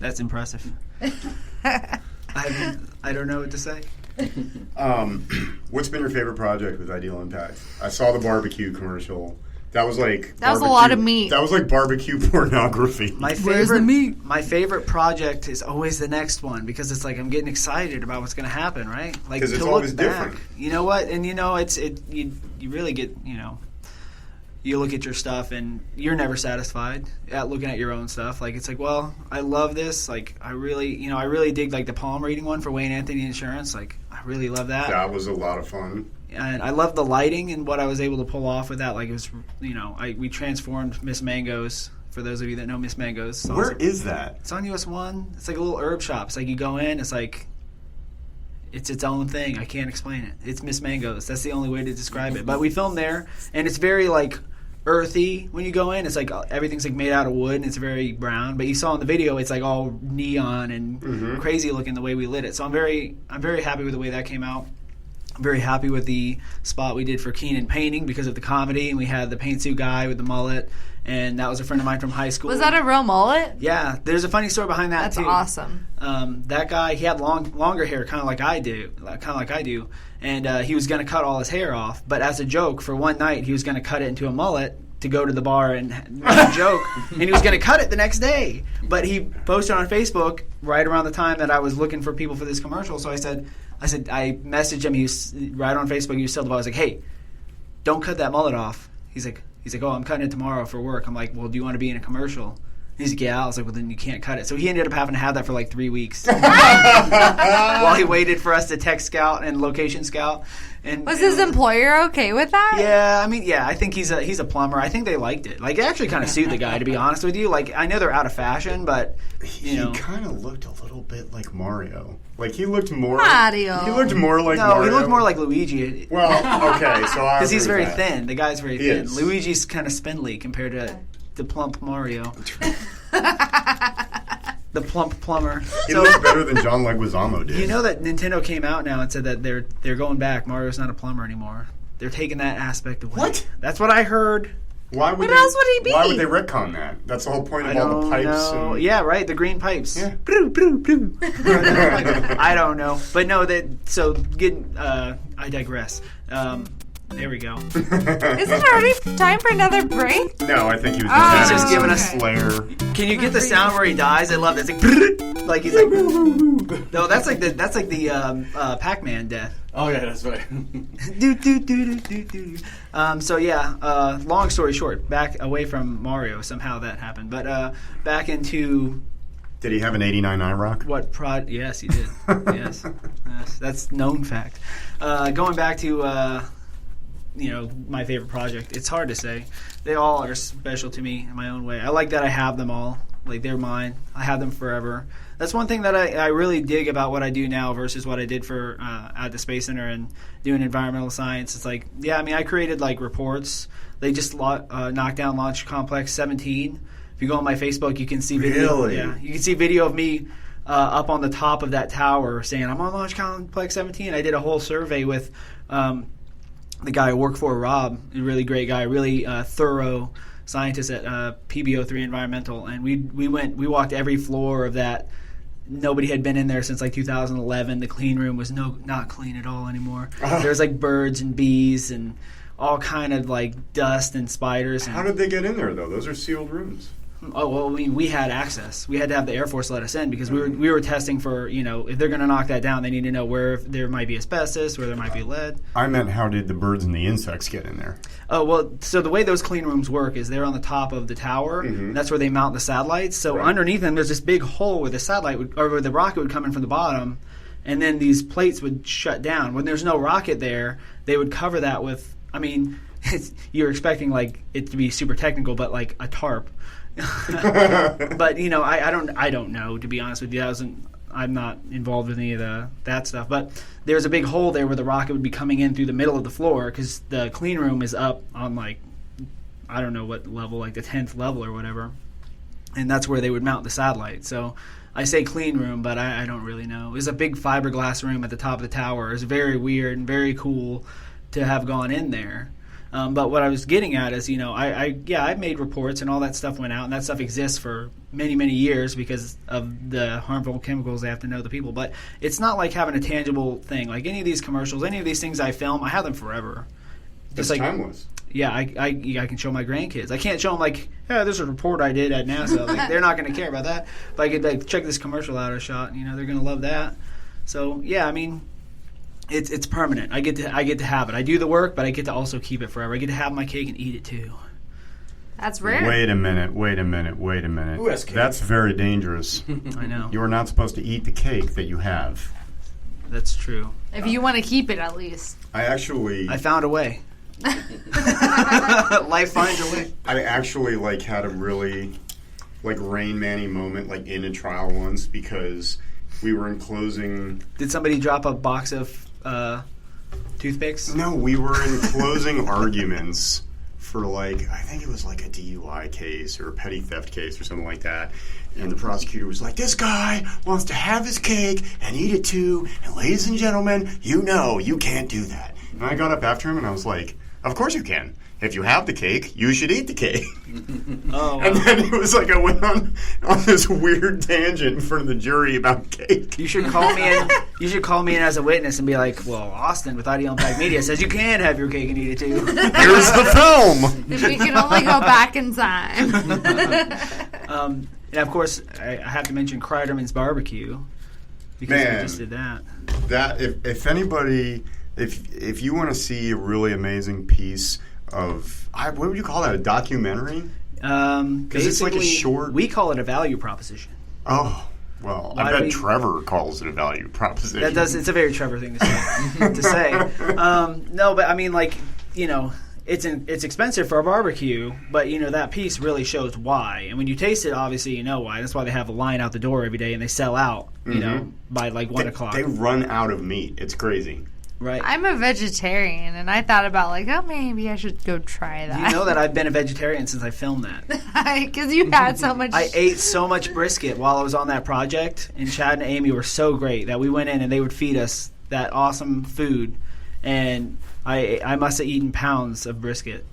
That's impressive. I don't know what to say. What's been your favorite project with Ideal Impact? I saw the barbecue commercial. That was like That was a lot of meat. That was like barbecue pornography. My favorite project is always the next one because it's like I'm getting excited about what's going to happen, right? Like 'Cause it's to look always back. different. You know what? And you really get, you look at your stuff and you're never satisfied at looking at your own stuff. Like it's like, well, I love this. Like I really dig like the palm reading one for Wayne Anthony Insurance. Like I really love that. That was a lot of fun. And I love the lighting and what I was able to pull off with that. Like it was, we transformed Miss Mango's. For those of you that know Miss Mango's, Where is that? it's on US 1. It's like a little herb shop. It's like you go in. It's like it's its own thing. I can't explain it. It's Miss Mango's. That's the only way to describe it. But we filmed there, and it's very like earthy when you go in. It's like everything's like made out of wood and it's very brown. But you saw in the video, it's like all neon and crazy looking the way we lit it. So I'm very happy with the way that came out. I'm very happy with the spot we did for Keenan Painting because of the comedy, and we had the paint suit guy with the mullet, and that was a friend of mine from high school. Was that a real mullet? Yeah, there's a funny story behind that. That's too. awesome. That guy, he had longer hair, kind of like I do, and he was going to cut all his hair off. But as a joke, for one night, he was going to cut it into a mullet to go to the bar and make a joke, and he was going to cut it the next day. But he posted on Facebook right around the time that I was looking for people for this commercial. So I messaged him. He was right on Facebook. He was still the bar. I was like, hey, don't cut that mullet off. He's like, oh, I'm cutting it tomorrow for work. I'm like, well, do you want to be in a commercial? He's like, yeah. I was like, well, then you can't cut it. So he ended up having to have that for like 3 weeks while he waited for us to text scout and location scout. And Was his employer okay with that? Yeah, I think he's a plumber. I think they liked it. Like, it actually kind of suited the guy, to be honest with you. Like, I know they're out of fashion, but He kind of looked a little bit like Mario. Like he looked more. Mario. He looked more like no, Mario. he looked more like Luigi. Well, okay, so I because he's agree very with that. thin. The guy's very He thin. is. Luigi's kind of spindly compared to the plump Mario. The plump plumber. He looks better than John Leguizamo did. You know that Nintendo came out now and said that they're going back. Mario's not a plumber anymore. They're taking that aspect away. What? That's what I heard. Why would What else would he be? Why would they retcon that? That's the whole point of all the pipes. know. And, Yeah, right. The green pipes. Yeah. Blue, blue, blue. I don't know, but no. I digress. There we go. Is it already time for another break? No, I think he was He's just giving us Slayer. Can you get the sound where he dies? I love that. It's like he's like. No, that's like the Pac-Man death. Oh yeah, that's right. Do, do, do, do, do, do. So yeah, long story short, back away from Mario. Somehow that happened, but back into Did he have an 89 IROC? what prod? Yes, he did. yes, that's known fact. Going back to my favorite project. It's hard to say. They all are special to me in my own way. I like that I have them all. Like, they're mine. I have them forever. That's one thing that I really dig about what I do now versus what I did for at the Space Center and doing environmental science. It's like, I created like reports. They just knocked down Launch Complex 17. If you go on my Facebook, you can see video. Really? Yeah, you can see video of me up on the top of that tower saying, I'm on Launch Complex 17. I did a whole survey with the guy I work for, Rob, a really great guy, really thorough scientist at PBO3 Environmental, and we walked every floor of that nobody had been in there since like 2011. The clean room was not clean at all anymore. There was like birds and bees and all kind of like dust and spiders. How did they get in there though? Those are sealed rooms. Oh well, we had access. We had to have the Air Force let us in because we were testing for, if they're going to knock that down, they need to know where there might be asbestos, where there might be lead. I meant, how did the birds and the insects get in there? Oh well, so the way those clean rooms work is they're on the top of the tower. And that's where they mount the satellites. So underneath them, there's this big hole where the satellite where the rocket would come in from the bottom, and then these plates would shut down. When there's no rocket there, they would cover that with. I mean, you're expecting like it to be super technical, but like a tarp. But I don't know, to be honest with you. I'm not involved with any of that stuff. But there's a big hole there where the rocket would be coming in through the middle of the floor because the clean room is up on like I don't know what level, like the 10th level or whatever, and that's where they would mount the satellite. So I say clean room, but I don't really know. It was a big fiberglass room at the top of the tower. It was very weird and very cool to have gone in there. But what I was getting at is, I made reports and all that stuff went out, and that stuff exists for many, many years because of the harmful chemicals they have to know the people. But it's not like having a tangible thing. Like any of these commercials, any of these things I film, I have them forever. It's like timeless. Yeah, I can show my grandkids. I can't show them like, this is a report I did at NASA. Like they're not going to care about that. But I could like check this commercial out I shot. They're going to love that. So yeah, I mean. It's permanent. I get to have it. I do the work, but I get to also keep it forever. I get to have my cake and eat it too. That's rare. Wait a minute. Who has cake? That's very dangerous. I know. You are not supposed to eat the cake that you have. That's true. If you want to keep it, at least. I found a way. Life finds a way. I actually had a really Rain Man-y moment in a trial once because we were in closing. Did somebody drop a box of toothpicks? No, we were in closing arguments for I think it was a DUI case or a petty theft case or something like that. And the prosecutor was like, this guy wants to have his cake and eat it too. And ladies and gentlemen, you can't do that. And I got up after him and I was like, of course you can. If you have the cake, you should eat the cake. Oh, wow. And then it was I went on this weird tangent in front of the jury about cake. You should call me in. You should call me in as a witness and be like, "Well, Austin with Ideal Impact Media says you can have your cake and eat it too." Here's the film. If we can only go back in time. And of course, I have to mention Kreiderman's Barbecue because we just did that. That if anybody, if you want to see a really amazing piece of what would you call that? A documentary? Basically, it's a short. We call it a value proposition. Oh, well, I bet Trevor calls it a value proposition. It's a very Trevor thing to say. No, but I mean, it's expensive for a barbecue, but that piece really shows why. And when you taste it, obviously you know why. That's why they have a line out the door every day, and they sell out. By 1 o'clock. They run out of meat. It's crazy. Right. I'm a vegetarian, and I thought about maybe I should go try that. You know that I've been a vegetarian since I filmed that. Because you had so much. I ate so much brisket while I was on that project, and Chad and Amy were so great that we went in and they would feed us that awesome food, and I must have eaten pounds of brisket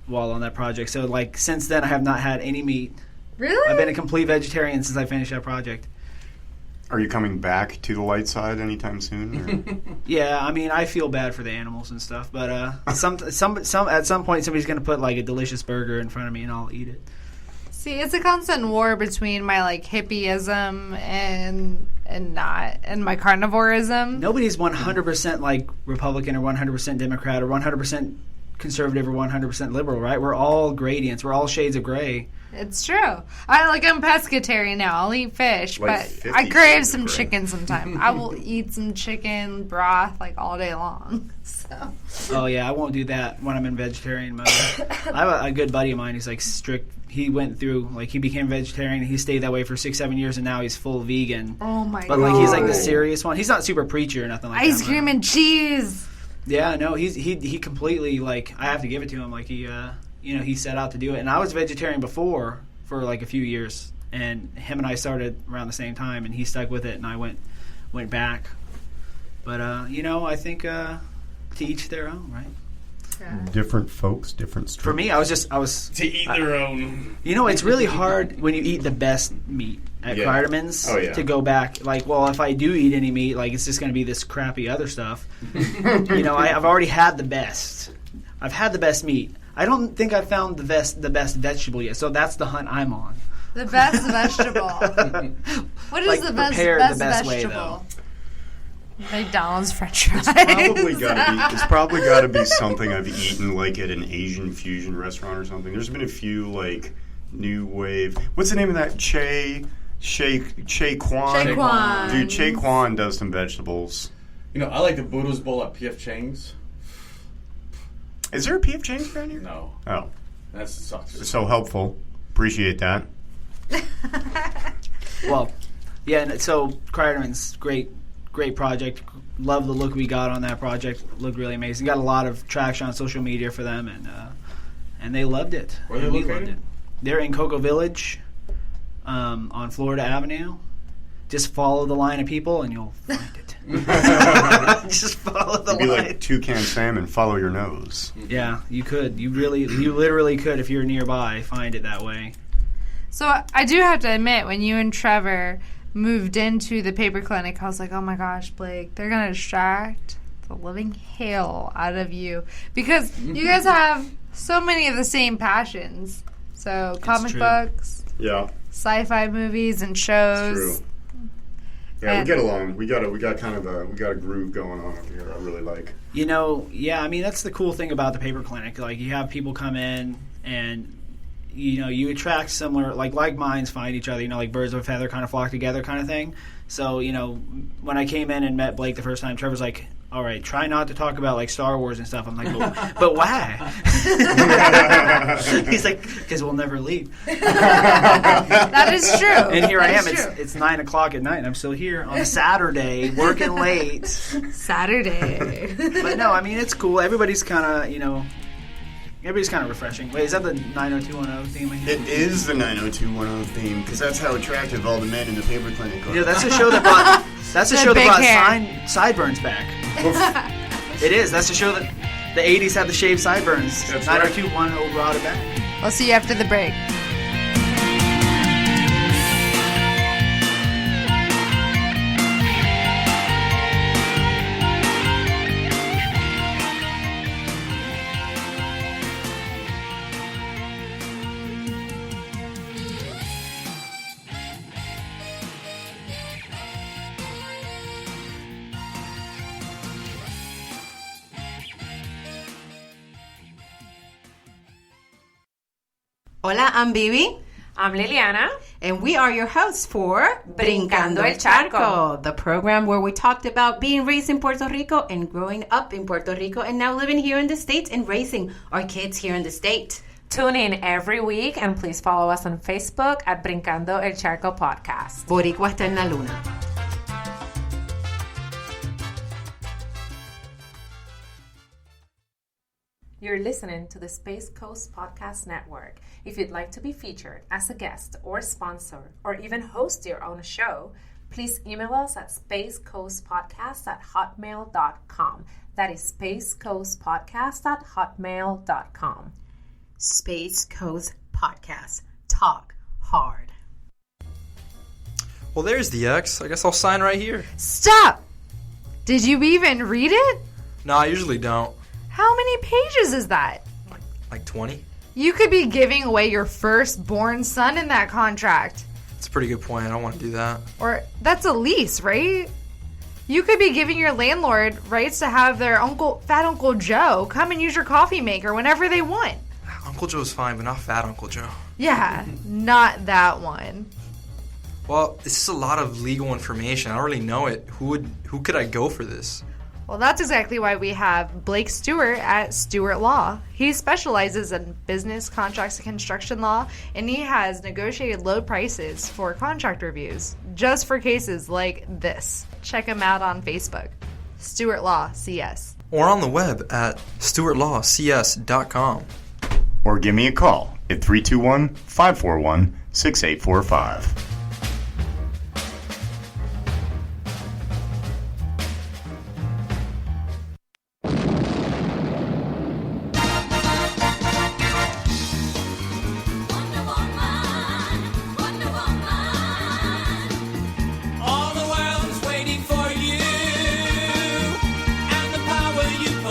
while on that project. So since then I have not had any meat. Really? I've been a complete vegetarian since I finished that project. Are you coming back to the light side anytime soon? Yeah, I mean, I feel bad for the animals and stuff, but at some point somebody's going to put a delicious burger in front of me and I'll eat it. See, it's a constant war between my hippieism and my carnivorism. Nobody's 100% Republican or 100% Democrat or 100% conservative or 100% liberal, right? We're all gradients. We're all shades of gray. It's true. I'm pescatarian now. I'll eat fish, but I crave some chicken sometime. I will eat some chicken broth all day long. So. Oh yeah, I won't do that when I'm in vegetarian mode. I have a good buddy of mine who's strict. He went through he became vegetarian. And he stayed that way for 6-7 years, and now he's full vegan. Oh my god! But he's the serious one. He's not super preachy or nothing like that. Ice cream and cheese. Yeah, no, he completely I have to give it to him. He set out to do it. And I was vegetarian before for a few years, and him and I started around the same time, and he stuck with it, and I went back. But I think to each their own, right? Yeah. Different folks, different strokes. For me, I was to eat their own. It's really hard when you eat the best meat at Yeah. Kreiderman's Oh, yeah. to go back. Like, well, if I do eat any meat, like it's just going to be this crappy other stuff. I've already had the best. I've had the best meat. I don't think I've found the best vegetable yet. So that's the hunt I'm on. The best vegetable. What is Like, the best prepared the best way, vegetable? McDonald's French fries. It's probably got to be something I've eaten like at an Asian fusion restaurant or something. There's been a few like new wave. What's the name of that? Che Kwan. Kwan. Dude, Che Kwan does some vegetables. I like the Boodles Bowl at P.F. Chang's. Is there a P.F. Chang's around here? No, Oh, that sucks. so helpful. Appreciate that. Well, yeah. And so Kreiderman's great project. Love the look we got on that project. Looked really amazing. Got a lot of traction on social media for them, and they loved it. Where are they And we located? loved it. They're in Cocoa Village, on Florida Avenue. Just follow the line of people, and you'll find it. Just follow the It'd be line. like toucan salmon. Follow your nose. Yeah, you could. You literally could if you're nearby. Find it that way. So I do have to admit, when you and Trevor moved into the paper clinic, I was like, oh my gosh, Blake, they're going to distract the living hell out of you. Because you guys have so many of the same passions. So comic true. books, Yeah, sci-fi movies, and shows. true. Yeah, And- we get along. We got a groove going on over here. I really like. Yeah, I mean, that's the cool thing about the paper clinic. Like, you have people come in and, you attract similar, like minds find each other, like birds of a feather kind of flock together kind of thing. So, when I came in and met Blake the first time, Trevor's like, all right, try not to talk about, like, Star Wars and stuff. I'm like, but why? He's like, because we'll never leave. That is true. And here I That am. is true. It's 9 o'clock at night, and I'm still here on a Saturday, working late. Saturday. But no, I mean, it's cool. Everybody's kind of, everybody's kind of refreshing. Wait, is that the 90210 theme? It is the 90210 theme because that's how attractive all the men in the paper clinic are. That's a show that brought. That's a The show that big brought hair. sideburns back. It is. That's the show that the 80s had the shaved sideburns. That's right. 90210 brought it back. We'll see you after the break. Hola, I'm Bibi. I'm Liliana. And we are your hosts for Brincando el Charco, the program where we talked about being raised in Puerto Rico and growing up in Puerto Rico and now living here in the States and raising our kids here in the state. Tune in every week and please follow us on Facebook at Brincando el Charco Podcast. Boricua está en la luna. You're listening to the Space Coast Podcast Network. If you'd like to be featured as a guest or sponsor or even host your own show, please email us at spacecoastpodcast@hotmail.com. That is spacecoastpodcast@hotmail.com. Space Coast Podcast. Talk hard. Well, there's the X. I guess I'll sign right here. Stop! Did you even read it? No, I usually don't. How many pages is that? Like 20? You could be giving away your firstborn son in that contract. It's a pretty good point. I don't want to do that. Or that's a lease, right? You could be giving your landlord rights to have their Fat Uncle Joe come and use your coffee maker whenever they want. Uncle Joe's fine, but not Fat Uncle Joe. Yeah, not that one. Well, this is a lot of legal information. I don't really know it. Who could I go for this? Well, that's exactly why we have Blake Stewart at Stewart Law. He specializes in business, contracts, and construction law, and he has negotiated low prices for contract reviews, just for cases like this. Check him out on Facebook. Stewart Law, CS. Or on the web at stewartlawcs.com. Or give me a call at 321-541-6845.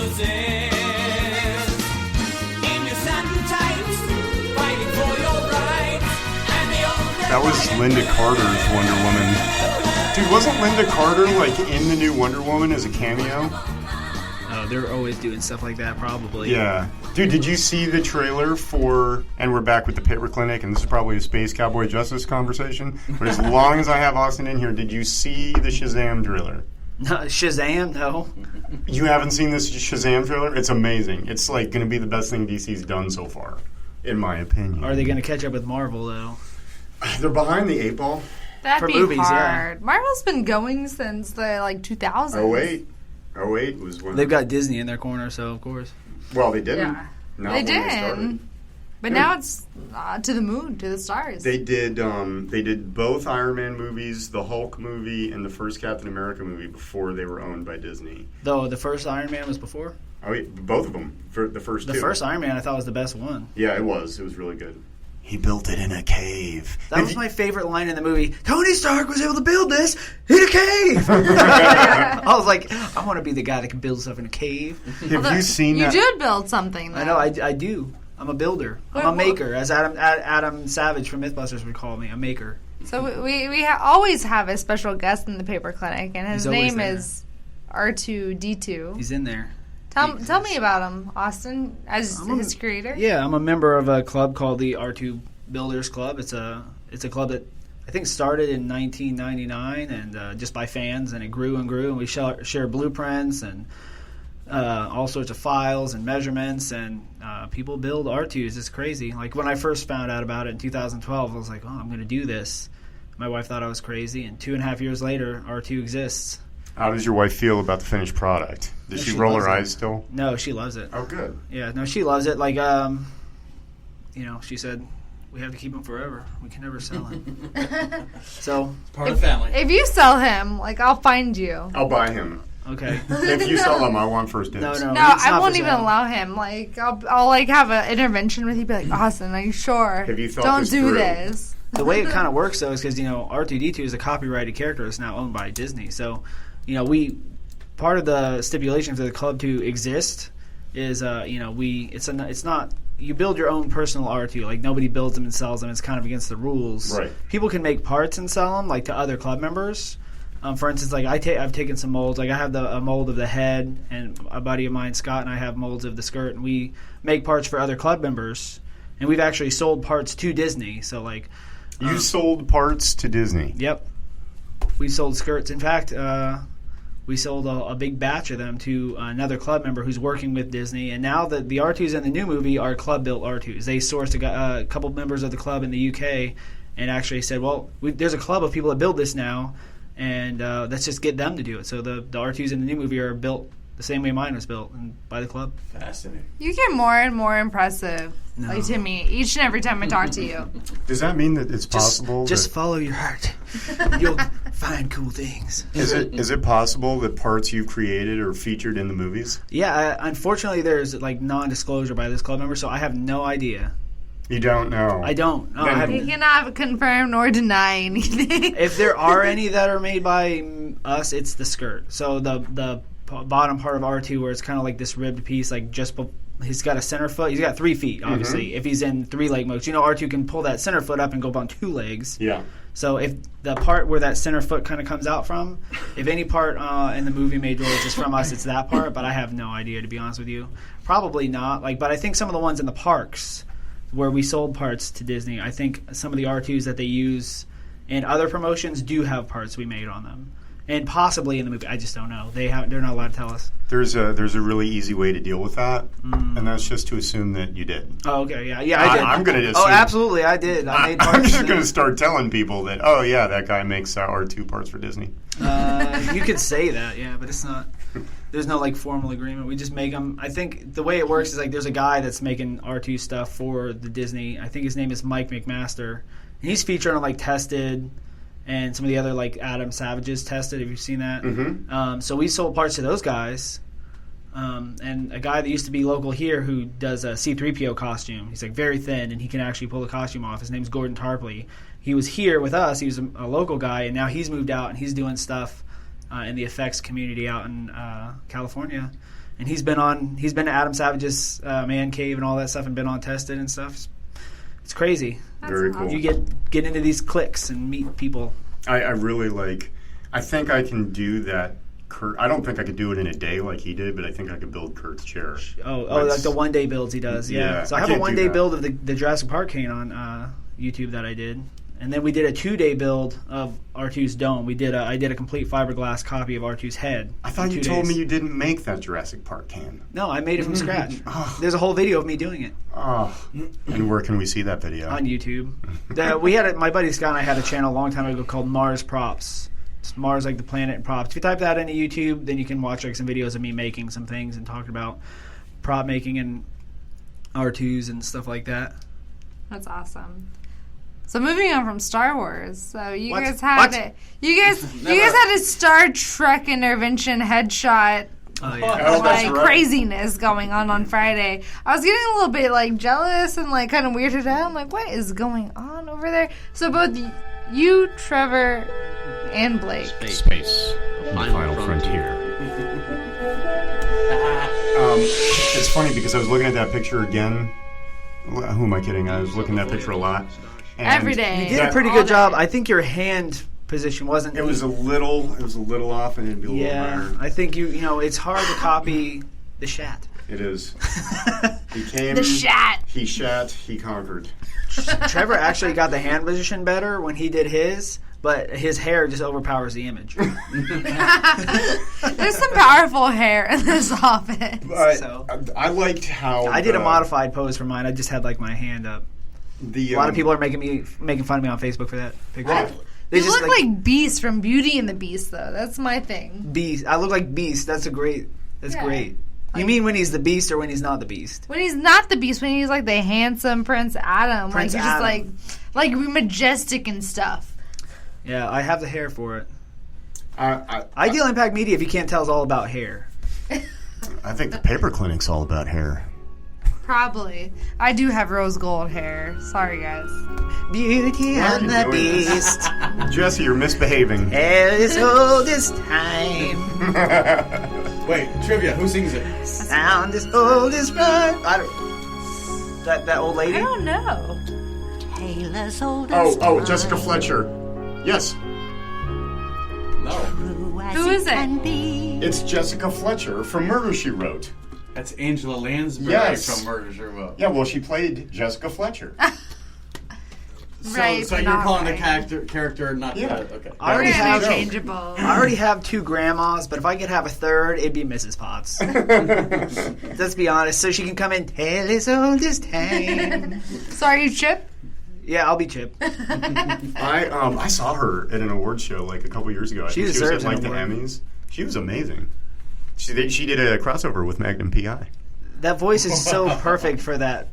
poses in your sandal tights, fighting for your rights. And the only That was Linda Carter's Wonder Woman. Dude, wasn't Linda Carter like in the new Wonder Woman as a cameo? Oh, they're always doing stuff like that, probably. Yeah. Dude, did you see the trailer for, and we're back with the Paper Clinic, and this is probably a Space Cowboy Justice conversation, but as long as I have Austin in here, did you see the Shazam trailer? No, Shazam? No. You haven't seen this Shazam trailer? It's amazing. It's like going to be the best thing DC's done so far, in my opinion. Are they going to catch up with Marvel, though? They're behind the 8 ball. That'd For be movies, hard. Marvel's been going since the 2000s. Oh, wait. Was when... They've got Disney in their corner, so of course. Well, they didn't. Yeah. Not They when did. started. But now it's to the moon, to the stars. They did both Iron Man movies, the Hulk movie, and the first Captain America movie before they were owned by Disney. Though the first Iron Man was before? Oh, wait, both of them. For the first The two. first Iron Man I thought was the best one. Yeah, it was. It was really good. He built it in a cave. That was my favorite line in the movie. Tony Stark was able to build this in a cave. I was like, I want to be the guy that can build stuff in a cave. Have you seen You that? did build something, though. I know, I do. I'm a builder. I'm a maker, as Adam Savage from Mythbusters would call me, a maker. So we always have a special guest in the Paper Clinic, and his He's always name there. is R2D2. He's in there. Tell me about him, Austin, as I'm his creator. Yeah, I'm a member of a club called the R2 Builders Club. It's a club that I think started in 1999 and just by fans, and it grew and grew, and we share blueprints and all sorts of files and measurements, and people build R2s. It's crazy. Like when I first found out about it in 2012, I was like, oh, I'm going to do this. My wife thought I was crazy, and 2.5 years later, R2 exists. How does your wife feel about the finished product? Does she roll her eyes still? No, she loves it. Oh, good. Yeah, no, she loves it. Like, she said, we have to keep him forever. We can never sell him. So, Part of the family. If you sell him, I'll find you. I'll buy him. okay. If you sell him, I want first dibs. No, No, it's I not won't for even sale. allow him. I'll have an intervention with you. Be like, Austin, are you sure? Have you thought Don't this do through? this. The way it kind of works, though, is because, R2-D2 is a copyrighted character that's now owned by Disney. So, part of the stipulation for the club to exist is, it's not, you build your own personal R2. Like, nobody builds them and sells them. It's kind of against the rules. Right. People can make parts and sell them, to other club members. For instance, I've taken some molds. I have a mold of the head, and a buddy of mine, Scott, and I have molds of the skirt, and we make parts for other club members. And we've actually sold parts to Disney. So, You sold parts to Disney. Yep. We sold skirts. In fact, we sold a big batch of them to another club member who's working with Disney. And now the R2s in the new movie are club-built R2s. They sourced a couple members of the club in the UK and actually said, well, there's a club of people that build this now, and let's just get them to do it. So the R2s in the new movie are built the same way mine was built, and by the club. Fascinating. You get more and more impressive, to me, each and every time I talk to you. Does that mean that it's possible? Just that, follow your heart. You'll find cool things. is it possible that parts you've created are featured in the movies? Yeah, unfortunately, there's non-disclosure by this club member, so I have no idea. You don't know. I don't. No, I Then- haven't. You cannot confirm nor deny anything. If there are any that are made by us, it's the skirt. So the bottom part of R2, where it's kind of like this ribbed piece, he's got a center foot. He's got 3 feet, obviously, if he's in 3-leg mode. R2 can pull that center foot up and go up on 2 legs. Yeah. So if the part where that center foot kind of comes out from, if any part in the movie made droids is from us, it's that part. But I have no idea, to be honest with you. Probably not. But I think some of the ones in the parks where we sold parts to Disney, I think some of the R2s that they use in other promotions do have parts we made on them. And possibly in the movie. I just don't know. They're not allowed to tell us. There's a really easy way to deal with that, and that's just to assume that you did. Oh, okay. Yeah, I did. I'm going to assume. Oh, absolutely, I did. I made parts. I'm just going to start telling people that, oh, yeah, that guy makes R2 parts for Disney. You could say that, yeah, but it's not. There's no formal agreement. We just make them. I think the way it works is there's a guy that's making R2 stuff for the Disney. I think his name is Mike McMaster, and he's featured on Tested and some of the other Adam Savage's Tested. Have you seen that? Mm-hmm. So we sold parts to those guys. And a guy that used to be local here who does a C-3PO costume. He's very thin, and he can actually pull the costume off. His name's Gordon Tarpley. He was here with us. He was a local guy, and now he's moved out, and he's doing stuff in the effects community out in California. and he's been to Adam Savage's Man Cave and all that stuff, and been on Tested and stuff. It's crazy. Very cool. You get into these cliques and meet people. I really like. I think I can do that. Kurt, I don't think I could do it in a day like he did, but I think I could build Kurt's chair. Like the 1 day builds he does. Yeah. So I have a 1 day build of the Jurassic Park cane on YouTube that I did, and then we did a 2 day build of R2's dome. I did a complete fiberglass copy of R2's head. I thought you told me you didn't make that Jurassic Park can. No, I made it from scratch. There's a whole video of me doing it. And where can we see that video? On YouTube. My buddy Scott and I had a channel a long time ago called Mars Props. It's Mars like the planet and props. If you type that into YouTube, then you can watch like some videos of me making some things and talking about prop making and R2s and stuff like that. That's awesome. So moving on from Star Wars, so you What? guys had you guys had a Star Trek intervention headshot. Oh yeah. Oh, that's Like right. craziness going on Friday. I was getting a little bit like jealous and like kind of weirded out. I'm like, what is going on over there? So both you, Trevor, and Blake. Space. The final frontier. It's funny because I was looking at that picture again. Who am I kidding? I was looking at that picture a lot. And Every day. You did a pretty good job. I think your hand position wasn't. It was a little off, and it'd be a little higher. I think it's hard to copy the shat. It is. He came. The shat. He shat. He conquered. Trevor actually got the hand position better when he did his, but his hair just overpowers the image. There's some powerful hair in this office. But So- I liked how I did a modified pose for mine. I just had like my hand up. A lot of people are making fun of me on Facebook for that picture. Right. They You just look like Beast from Beauty and the Beast, though. That's my thing. Beast. I look like Beast. That's great. Yeah. Great. You mean when he's the Beast or when he's not the Beast? When he's not the Beast, when he's like the handsome Prince Adam, Prince like he's Adam. just like majestic and stuff. Yeah, I have the hair for it. I Ideal Impact Media, if you can't tell, is all about hair. think the paper clinic's all about hair. Probably. I do have rose gold hair. Sorry, guys. Beauty and the doing Beast. Jesse, you're misbehaving. As old as time. Wait, trivia. Who sings it? Sound as old as rhyme. That old lady? I don't know. Taylor's old Oh, Jessica Fletcher. Yes, No, Who is it? it's Jessica Fletcher from Murder, She Wrote. that's Angela Lansbury Yes. from Murder, She Wrote. Yeah, well, she played Jessica Fletcher. Right, So but you're not calling right. the character not Yeah. okay. I already We're have interchangeable. I already have 2 grandmas, but if I could have a third, it'd be Mrs. Potts. Let's be honest. So she can come in, tale as old as time. So are you Chip? Yeah, I'll be Chip. I saw her at an award show like a couple years ago. I She think she was at deserves an like the award. Emmys. She was amazing. She did a crossover with Magnum PI. That voice is so perfect for that.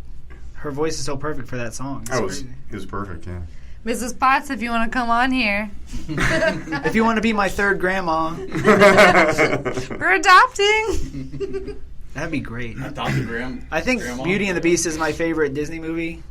Her voice is so perfect for that song. It's It crazy. was perfect. Yeah. Mrs. Potts, if you want to come on here. If you want to be my third grandma, We're adopting. that'd be great. Dr. Graham. I think Grandma? Beauty and the Beast is my favorite Disney movie.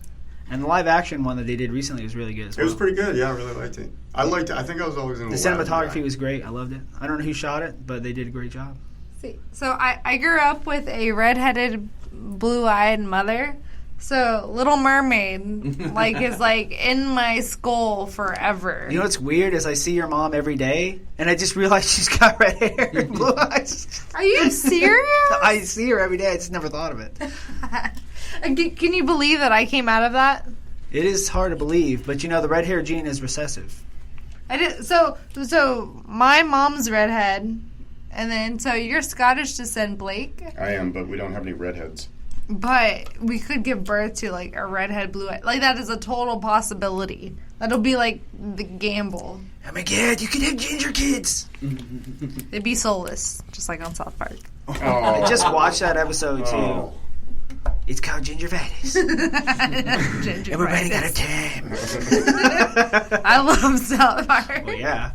And the live action one that they did recently was really good as It well. was pretty good. Yeah, I really liked it. I think I was always in The cinematography was great. I loved it. I don't know who shot it, but they did a great job. See, so I grew up with a redheaded, blue-eyed mother. So Little Mermaid is like in my skull forever. You know what's weird is I see your mom every day, and I just realized she's got red hair and blue eyes. Are you serious? I see her every day. I just never thought of it. Can you believe that I came out of that? It is hard to believe, but the red hair gene is recessive. I did. So my mom's redhead, and then so you're Scottish descent, Blake. I am, but we don't have any redheads. But we could give birth to like a redhead, blue eye. Like that is a total possibility. That'll be like the gamble. Oh my god, you could have ginger kids. It'd be soulless, just like on South Park. I just watched that episode too. Oh. It's called Gingivitis. And we're running out of time. I love South Park. Well, yeah.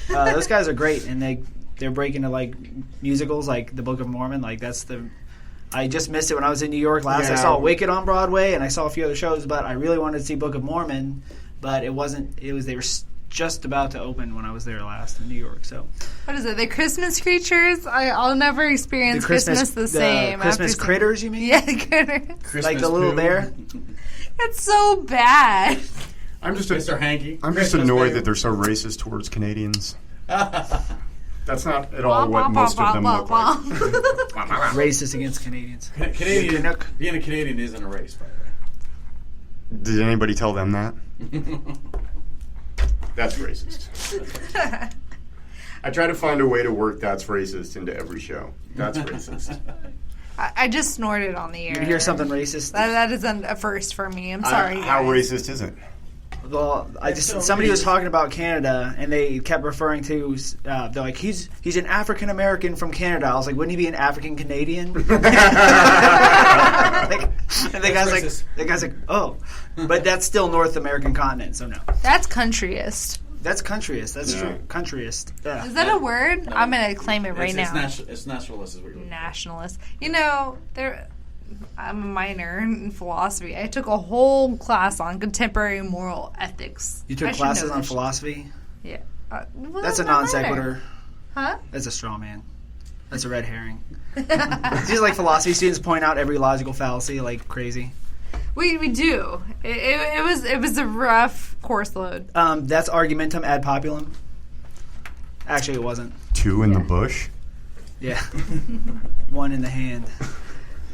Those guys are great, and they're breaking into like musicals, like the Book of Mormon. Like I just missed it when I was in New York last. I Yeah. saw Wicked on Broadway, and I saw a few other shows, but I really wanted to see Book of Mormon, but it wasn't. They were just about to open when I was there last in New York. So What is it? The Christmas creatures? I'll never experience Christmas the same. Christmas after critters, you mean? Yeah, the critters. Christmas Like the little poo. bear? It's so bad. I'm just Mr. Hanky. I'm just Christmas annoyed poo. that they're so racist towards Canadians. That's not at all what most of them look like. Racist against Canadians. Canadian, Canuck. being a Canadian isn't a race, by the way. Did anybody tell them that? That's racist. I try to find a way to work "that's racist" into every show. That's racist. I just snorted on the air. You hear something racist? That is a first for me. I'm sorry. How guys. racist is it? Well, somebody was talking about Canada, and they kept referring to. They're like, he's an African American from Canada. I was like, wouldn't he be an African Canadian? And the guy's like, oh, but that's still North American continent, so no. That's countryist. That's countryist. That's Yeah. true. Countryist. Yeah. Is that a word? I'm gonna claim it right now. It's nationalist is what you're looking for. Nationalist. You know, I'm a minor in philosophy. I took a whole class on contemporary moral ethics. You took I should classes know on this. philosophy. Yeah. Well, That's a my non minor. sequitur. Huh? That's a straw man. That's a red herring. It's just like philosophy students point out every logical fallacy like crazy. We do. It was a rough course load. That's argumentum ad populum. Actually, it wasn't. 2 in the bush. Yeah. One in the hand.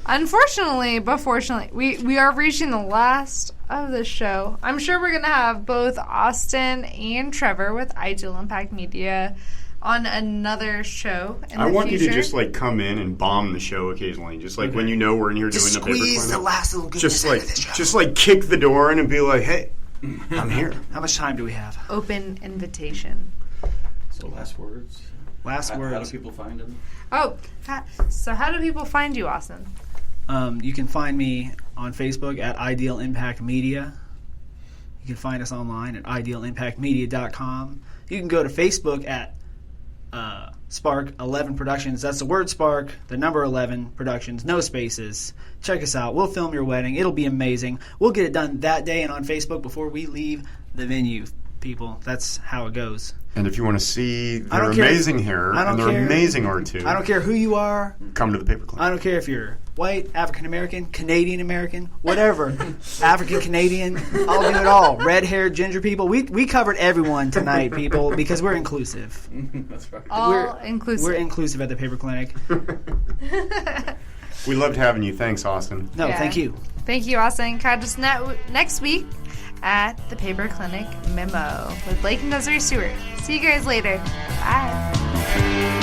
Unfortunately, but fortunately, we are reaching the last of the show. I'm sure we're going to have both Austin and Trevor with Ideal Impact Media on another show in I the want future. you to just like come in and bomb the show occasionally, just like when you know we're in here Just doing the paper squeeze the clinic. last little goodness out of the show. Just like kick the door in and be like, "Hey, I'm here." How much time do we have? Open invitation. So last words. Last How do words. people find them? Oh, so how do people find you, Austin? You can find me on Facebook at Ideal Impact Media. You can find us online at idealimpactmedia.com. You can go to Facebook at Spark 11 Productions. That's the word Spark, the number 11 Productions, no spaces. Check us out. We'll film your wedding. It'll be amazing. We'll get it done that day and on Facebook before we leave the venue, people. That's how it goes. And if you want to see I their don't care. amazing hair I don't and their care. amazing art too, I don't care who you are. come to the paper clinic. I don't care if you're white, African American, Canadian American, whatever. African Canadian, I'll do it all. Red haired, ginger people. We covered everyone tonight, people, because we're inclusive. That's right. All inclusive. We're inclusive at the paper clinic. We loved having you. Thanks, Austin. No, Yeah. thank you. Thank you, Austin. Catch us next week at the Paper Clinic Memo with Blake and Desire Stewart. See you guys later. Bye.